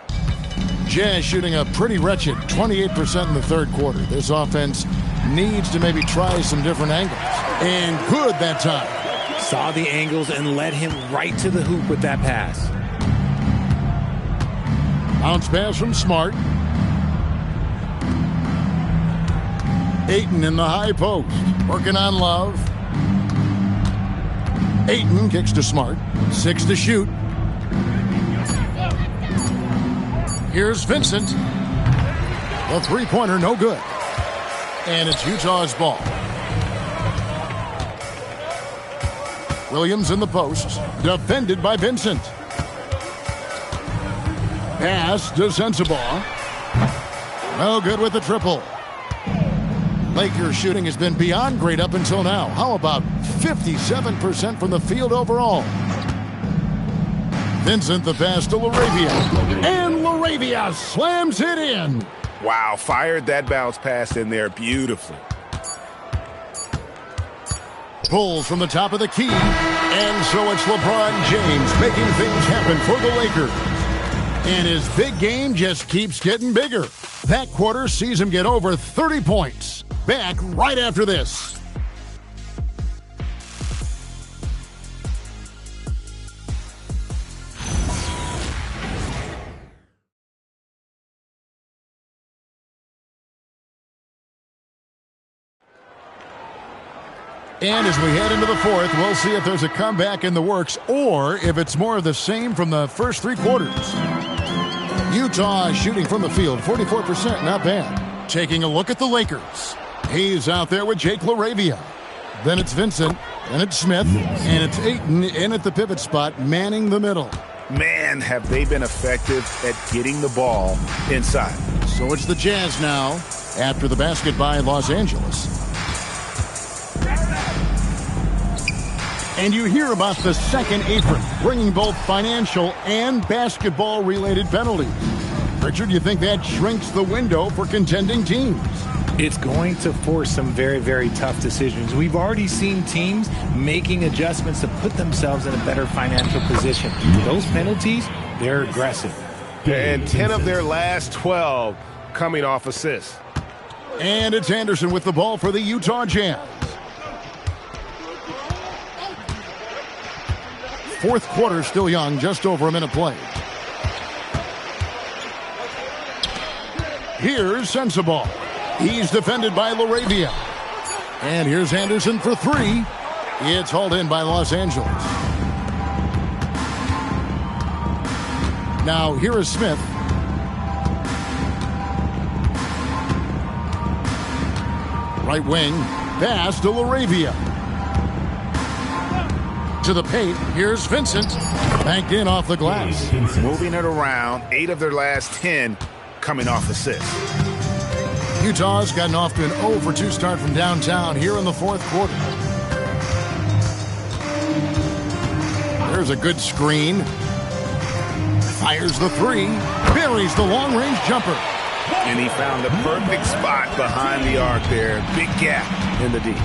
Jazz shooting a pretty wretched 28% in the 3rd quarter. This offense needs to maybe try some different angles. And good that time. Saw the angles and led him right to the hoop with that pass. Bounce pass from Smart. Ayton in the high post. Working on Love. Ayton kicks to Smart. 6 to shoot. Here's Vincent. The 3-pointer, no good. And it's Utah's ball. Williams in the post. Defended by Vincent. Pass to Sensabaugh. No good with the triple. Lakers shooting has been beyond great up until now. How about 57% from the field overall? Vincent the pass to LaRavia. And LaRavia slams it in. Wow, fired that bounce pass in there beautifully. Pulls from the top of the key. And so it's LeBron James making things happen for the Lakers. And his big game just keeps getting bigger. That quarter sees him get over 30 points. Back right after this. And as we head into the fourth, we'll see if there's a comeback in the works or if it's more of the same from the first three quarters. Utah shooting from the field, 44%, not bad. Taking a look at the Lakers. He's out there with Jake LaRavia. Then it's Vincent, then it's Smith, and it's Ayton in at the pivot spot, manning the middle. Man, have they been effective at getting the ball inside. So it's the Jazz now after the basket by Los Angeles. And you hear about the second apron, bringing both financial and basketball-related penalties. Richard, you think that shrinks the window for contending teams? It's going to force some very, very tough decisions. We've already seen teams making adjustments to put themselves in a better financial position. Those penalties, they're aggressive. And 10 of their last 12 coming off assists. And it's Anderson with the ball for the Utah Jazz. Fourth quarter still young, just over a minute played. Here's Sensabaugh. He's defended by LaRavia. And here's Anderson for three. It's hauled in by Los Angeles. Now here is Smith. Right wing. Pass to LaRavia. To the paint. Here's Vincent. Banked in off the glass. Moving it around. 8 of their last 10 coming off assists. Utah's gotten off to an 0 for 2 start from downtown here in the fourth quarter. There's a good screen. Fires the three. Buries the long-range jumper. And he found the perfect spot behind the arc there. Big gap in the D.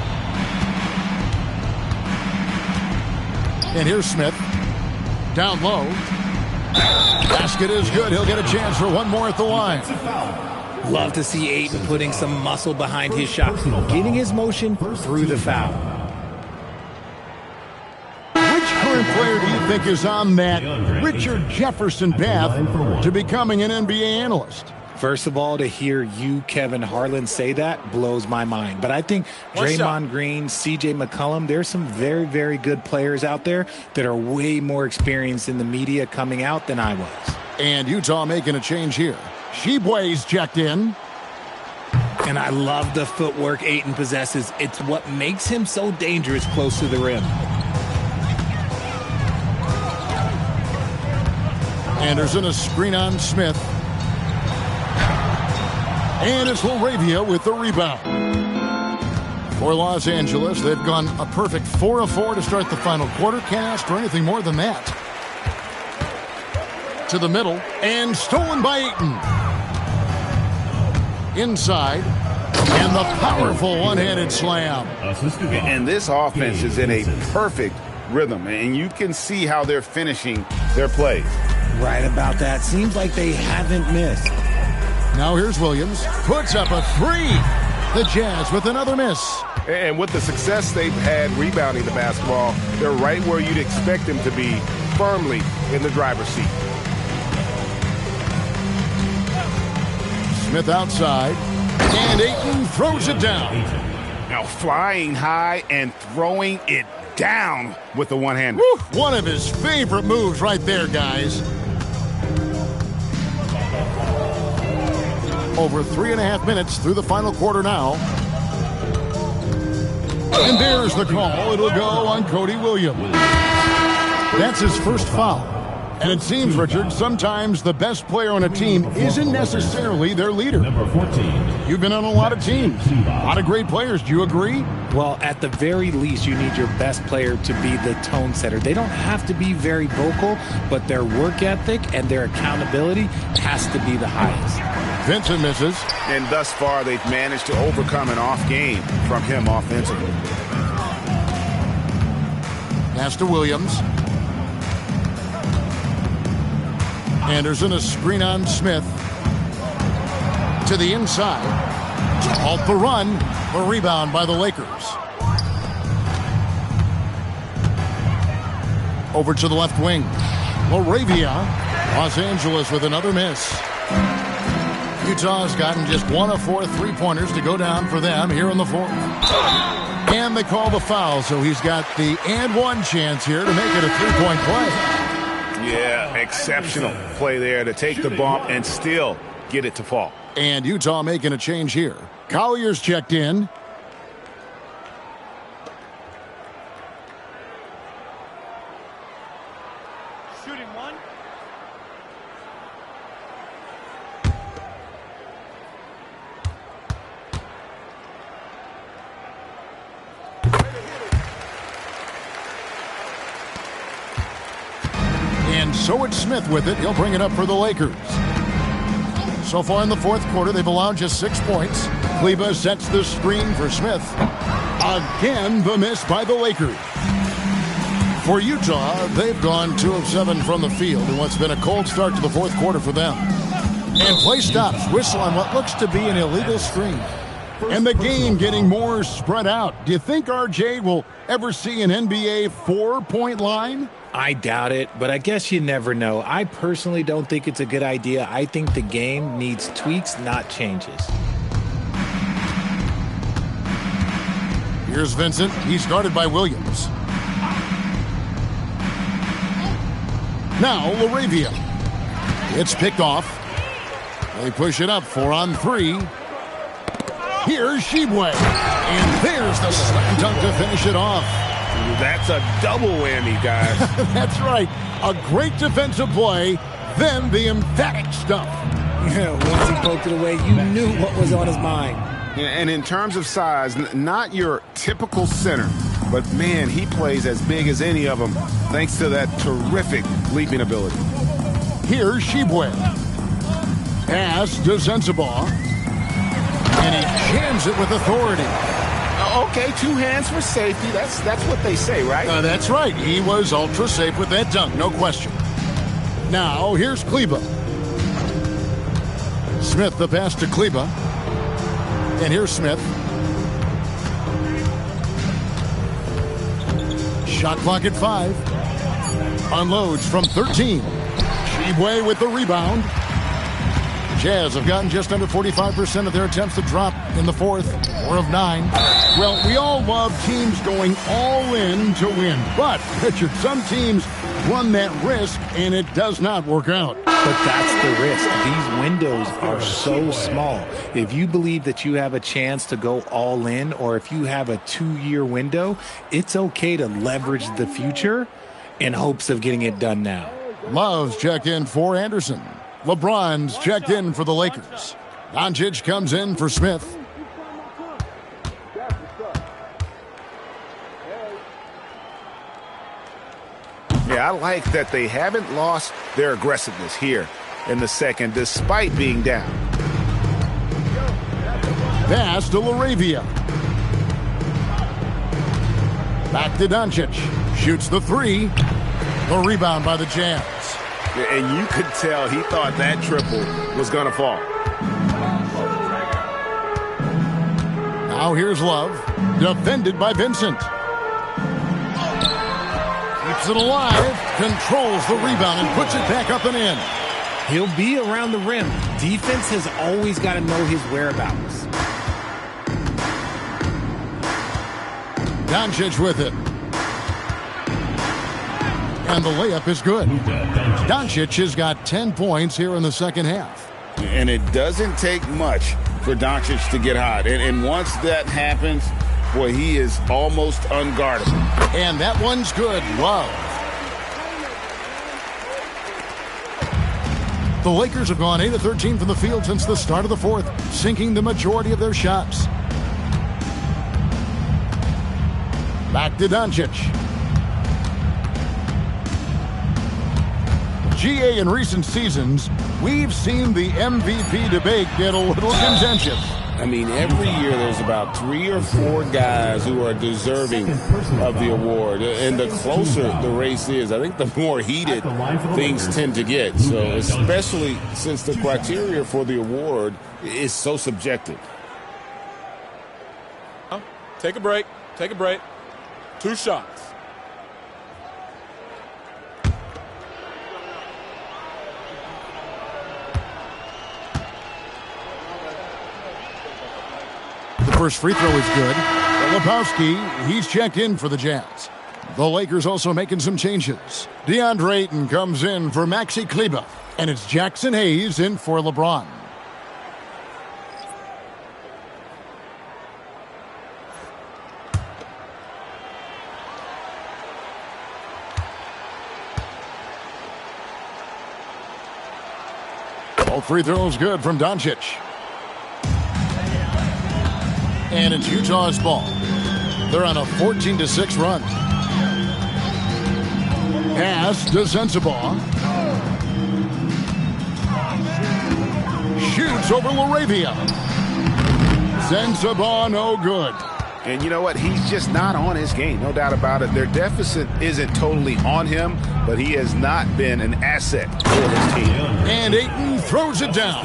And here's Smith. Down low. Basket is good. He'll get a chance for one more at the line. Love to see Ayton putting some muscle behind his shot, getting his motion through the foul. Which current player do you think is on that Richard Jefferson path to becoming an NBA analyst? First of all, to hear you, Kevin Harlan, say that blows my mind. But I think Draymond Green, CJ McCollum, there's some very, very good players out there that are way more experienced in the media coming out than I was. And Utah making a change here. Sheboy's checked in. And I love the footwork Ayton possesses. It's what makes him so dangerous close to the rim. Anderson a screen on Smith. And it's LaRavia with the rebound. For Los Angeles, they've gone a perfect 4 of 4 to start the final quarter. Can't ask for anything more than that. To the middle, and stolen by Ayton. Inside, and the powerful one-handed slam. And this offense is in a perfect rhythm, and you can see how they're finishing their plays. Right about that. Seems like they haven't missed. Now here's Williams. Puts up a three. The Jazz with another miss. And with the success they've had rebounding the basketball, they're right where you'd expect them to be, firmly in the driver's seat. Smith outside. And Ayton throws it down. Now flying high and throwing it down with the one-hander. One of his favorite moves right there, guys. Over 3.5 minutes through the final quarter now. And there's the call. It'll go on Cody Williams. That's his first foul. And it seems, Richard, sometimes the best player on a team isn't necessarily their leader. Number 14. You've been on a lot of teams, a lot of great players. Do you agree? Well, at the very least, you need your best player to be the tone setter. They don't have to be very vocal, but their work ethic and their accountability has to be the highest. Vincent misses. And thus far, they've managed to overcome an off game from him offensively. Pass to Williams. Anderson, a screen on Smith. To the inside. To halt the run. The rebound by the Lakers. Over to the left wing. Laravia. Los Angeles with another miss. Utah's gotten just 1 of 4 three-pointers to go down for them here in the fourth. And they call the foul, so he's got the and one chance here to make it a three-point play. Yeah, exceptional play there to take the bump and still get it to fall. And Utah making a change here. Collier's checked in. Shooting one. And so it's Smith with it. He'll bring it up for the Lakers. So far in the fourth quarter, they've allowed just 6 points. Kleba sets the screen for Smith. Again, the miss by the Lakers. For Utah, they've gone 2 of 7 from the field in what's been a cold start to the fourth quarter for them. And play stops. Whistle on what looks to be an illegal screen. And the game getting more spread out. Do you think RJ will ever see an NBA 4-point line? I doubt it, but I guess you never know. I personally don't think it's a good idea. I think the game needs tweaks, not changes. Here's Vincent. He's guarded by Williams. Now Laravia. It's picked off. They push it up 4 on 3. Here's Shibwe. And there's the slam dunk to finish it off. That's a double whammy, guys. That's right. A great defensive play, then the emphatic stuff. Yeah, once he poked it away, you knew what was on his mind. And in terms of size, not your typical center, but man, he plays as big as any of them thanks to that terrific leaping ability. Here's Shibwe. Pass to Sensabaugh. And he jams it with authority. Okay, 2 hands for safety. That's what they say, right? That's right. He was ultra safe with that dunk, no question. Now, here's Kleba. Smith, the pass to Kleba. And here's Smith. Shot clock at 5. Unloads from 13. Shibwe with the rebound. Jazz have gotten just under 45% of their attempts to drop in the fourth. 4 of 9. Well, we all love teams going all in to win. But, Richard, some teams run that risk, and it does not work out. But that's the risk. These windows are so small. If you believe that you have a chance to go all in, or if you have a 2-year window, it's okay to leverage the future in hopes of getting it done now. Love's checked in for Anderson. LeBron's checked in for the Lakers. Doncic comes in for Smith. Yeah, I like that they haven't lost their aggressiveness here in the second, despite being down. Pass to Laravia. Back to Doncic. Shoots the 3. The rebound by the Jazz. And you could tell he thought that triple was going to fall. Now here's Love. Defended by Vincent. Keeps it alive. Controls the rebound and puts it back up and in. He'll be around the rim. Defense has always got to know his whereabouts. Doncic with it. And the layup is good. Doncic has got 10 points here in the second half. And it doesn't take much for Doncic to get hot. And once that happens, boy, he is almost unguardable. And that one's good. Love. The Lakers have gone 8 of 13 from the field since the start of the fourth, sinking the majority of their shots. Back to Doncic. GA, in recent seasons, we've seen the MVP debate get a little contentious. I mean, every year there's about 3 or 4 guys who are deserving of the award. And the closer the race is, I think the more heated things tend to get. So especially since the criteria for the award is so subjective. Take a break. Take a break. 2 shots. The first free throw is good. Lebowski, he's checked in for the Jazz. The Lakers also making some changes. DeAndre Ayton comes in for Maxi Kleber, and it's Jackson Hayes in for LeBron. Both free throws good from Doncic. And it's Utah's ball. They're on a 14-6 run. Pass to Sensabaugh. Shoots over Laravia. Sensabaugh, no good. And you know what? He's just not on his game. No doubt about it. Their deficit isn't totally on him, but he has not been an asset for his team. And Ayton throws it down.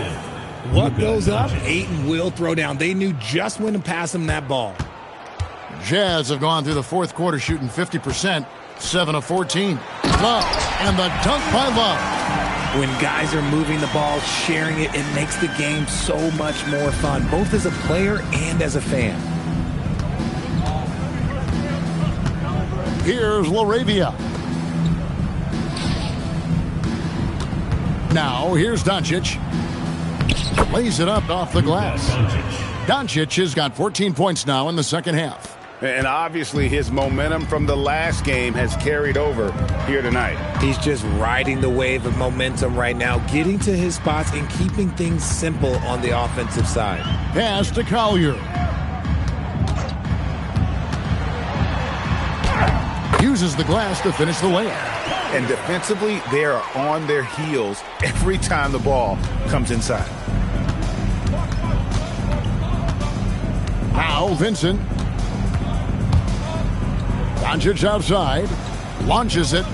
What goes up, Ayton will throw down. They knew just when to pass him that ball. Jazz have gone through the fourth quarter shooting 50%, 7 of 14. Love, and the dunk by Love. When guys are moving the ball, sharing it, it makes the game so much more fun, both as a player and as a fan. Here's Laravia. Now, here's Doncic. Lays it up off the glass. Doncic has got 14 points now in the second half. And obviously his momentum from the last game has carried over here tonight. He's just riding the wave of momentum right now, getting to his spots and keeping things simple on the offensive side. Pass to Collier. Uses the glass to finish the layup. And defensively, they are on their heels every time the ball comes inside. Now Vincent. Doncic outside. Launches it.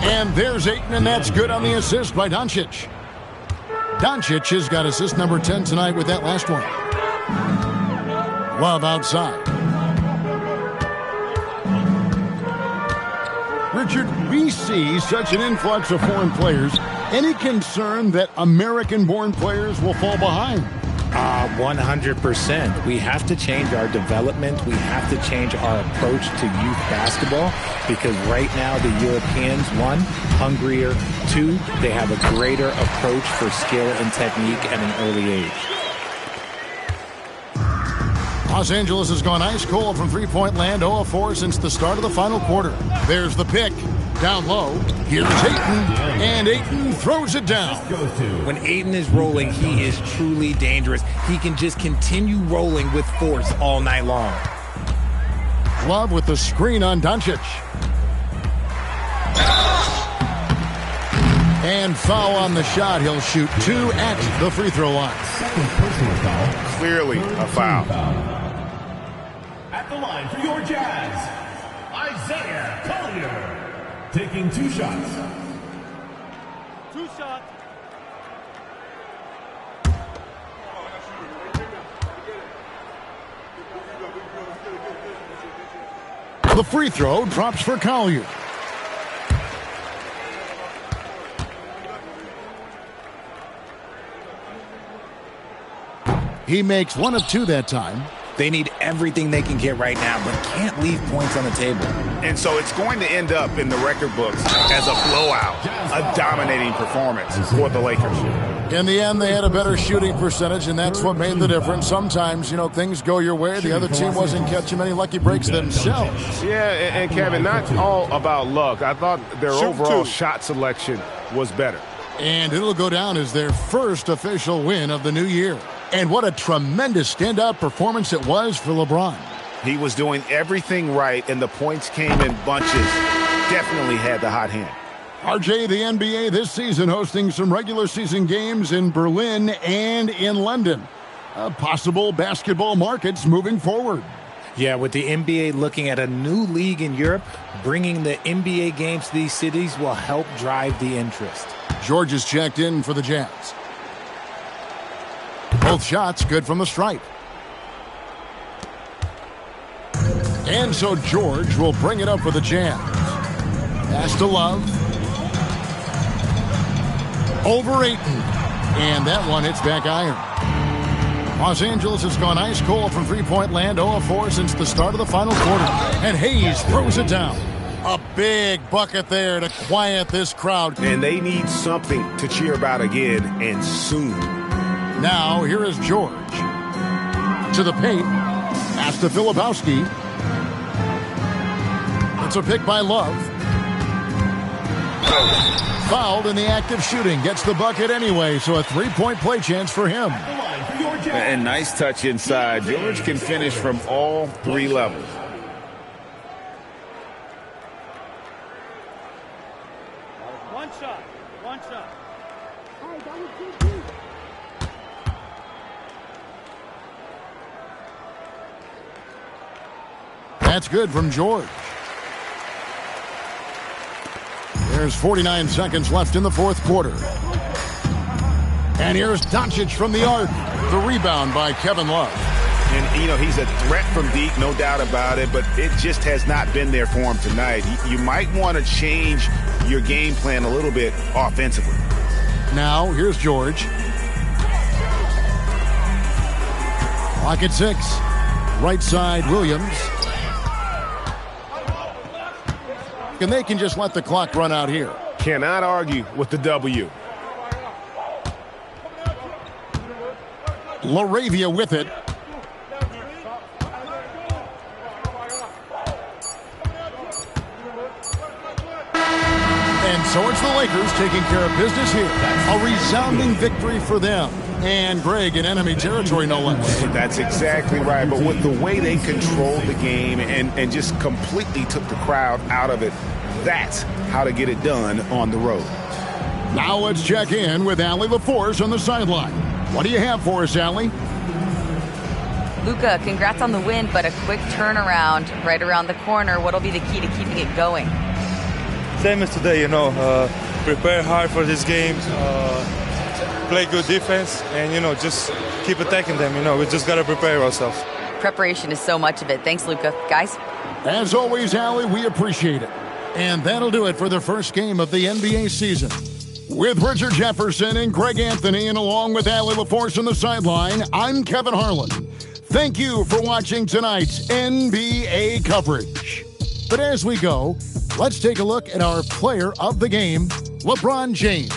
And there's Ayton, and that's good on the assist by Doncic. Doncic has got assist number 10 tonight with that last one. Love outside. Richard, we see such an influx of foreign players. Any concern that American-born players will fall behind? 100%. We have to change our development. We have to change our approach to youth basketball because right now the Europeans, 1, hungrier, 2, they have a greater approach for skill and technique at an early age. Los Angeles has gone ice cold from three-point land, 0 of 4 since the start of the final quarter. There's the pick. Down low. Here's Ayton. And Ayton throws it down. When Ayton is rolling, he is truly dangerous. He can just continue rolling with force all night long. Love with the screen on Doncic. And foul on the shot. He'll shoot 2 at the free throw line. Clearly a foul. At the line for your Jazz, Isaiah Collier. Taking 2 shots. 2 shots. The free throw drops for Collier. He makes 1 of 2 that time. They need everything they can get right now, but can't leave points on the table. And so it's going to end up in the record books as a blowout, a dominating performance for the Lakers. In the end, they had a better shooting percentage, and that's what made the difference. Sometimes, things go your way. The other team wasn't catching many lucky breaks themselves. Yeah, and Kevin, not all about luck. I thought their overall shot selection was better. And it'll go down as their first official win of the new year. And what a tremendous standout performance it was for LeBron. He was doing everything right, and the points came in bunches. Definitely had the hot hand. RJ, the NBA this season hosting some regular season games in Berlin and in London. Possible basketball markets moving forward. Yeah, with the NBA looking at a new league in Europe, bringing the NBA games to these cities will help drive the interest. George is checked in for the Jazz. Both shots good from the stripe. And so George will bring it up for the Jazz. Pass to Love. Over Ayton. And that one hits back iron. Los Angeles has gone ice cold from three-point land, 0-4 since the start of the final quarter. And Hayes throws it down. A big bucket there to quiet this crowd. And they need something to cheer about again, and soon. Now, here is George. To the paint. Pass to Filipowski. It's a pick by Love. Fouled in the act of shooting. Gets the bucket anyway, so a three-point play chance for him. And nice touch inside. George can finish from all three levels. One shot. That's good from George. There's 49 seconds left in the fourth quarter. And here's Doncic from the arc. The rebound by Kevin Love. And, you know, he's a threat from deep, no doubt about it, but it just has not been there for him tonight. You might want to change your game plan a little bit offensively. Now, here's George. Clock at 6. Right side, Williams. And they can just let the clock run out here. Cannot argue with the W. LaRavia with it. And so it's the Lakers taking care of business here. A resounding victory for them. And Greg in enemy territory, no less. That's exactly right. But with the way they controlled the game and just completely took the crowd out of it, that's how to get it done on the road. Now let's check in with Allie LaForce on the sideline. What do you have for us, Allie? Luka, congrats on the win, but a quick turnaround right around the corner. What'll be the key to keeping it going? Same as today, prepare hard for this game, play good defense, and, just keep attacking them. We just got to prepare ourselves. Preparation is so much of it. Thanks, Luka. Guys? As always, Allie, we appreciate it. And that'll do it for the first game of the NBA season. With Richard Jefferson and Greg Anthony, and along with Allie LaForce on the sideline, I'm Kevin Harlan. Thank you for watching tonight's NBA coverage. But as we go, let's take a look at our player of the game, LeBron James.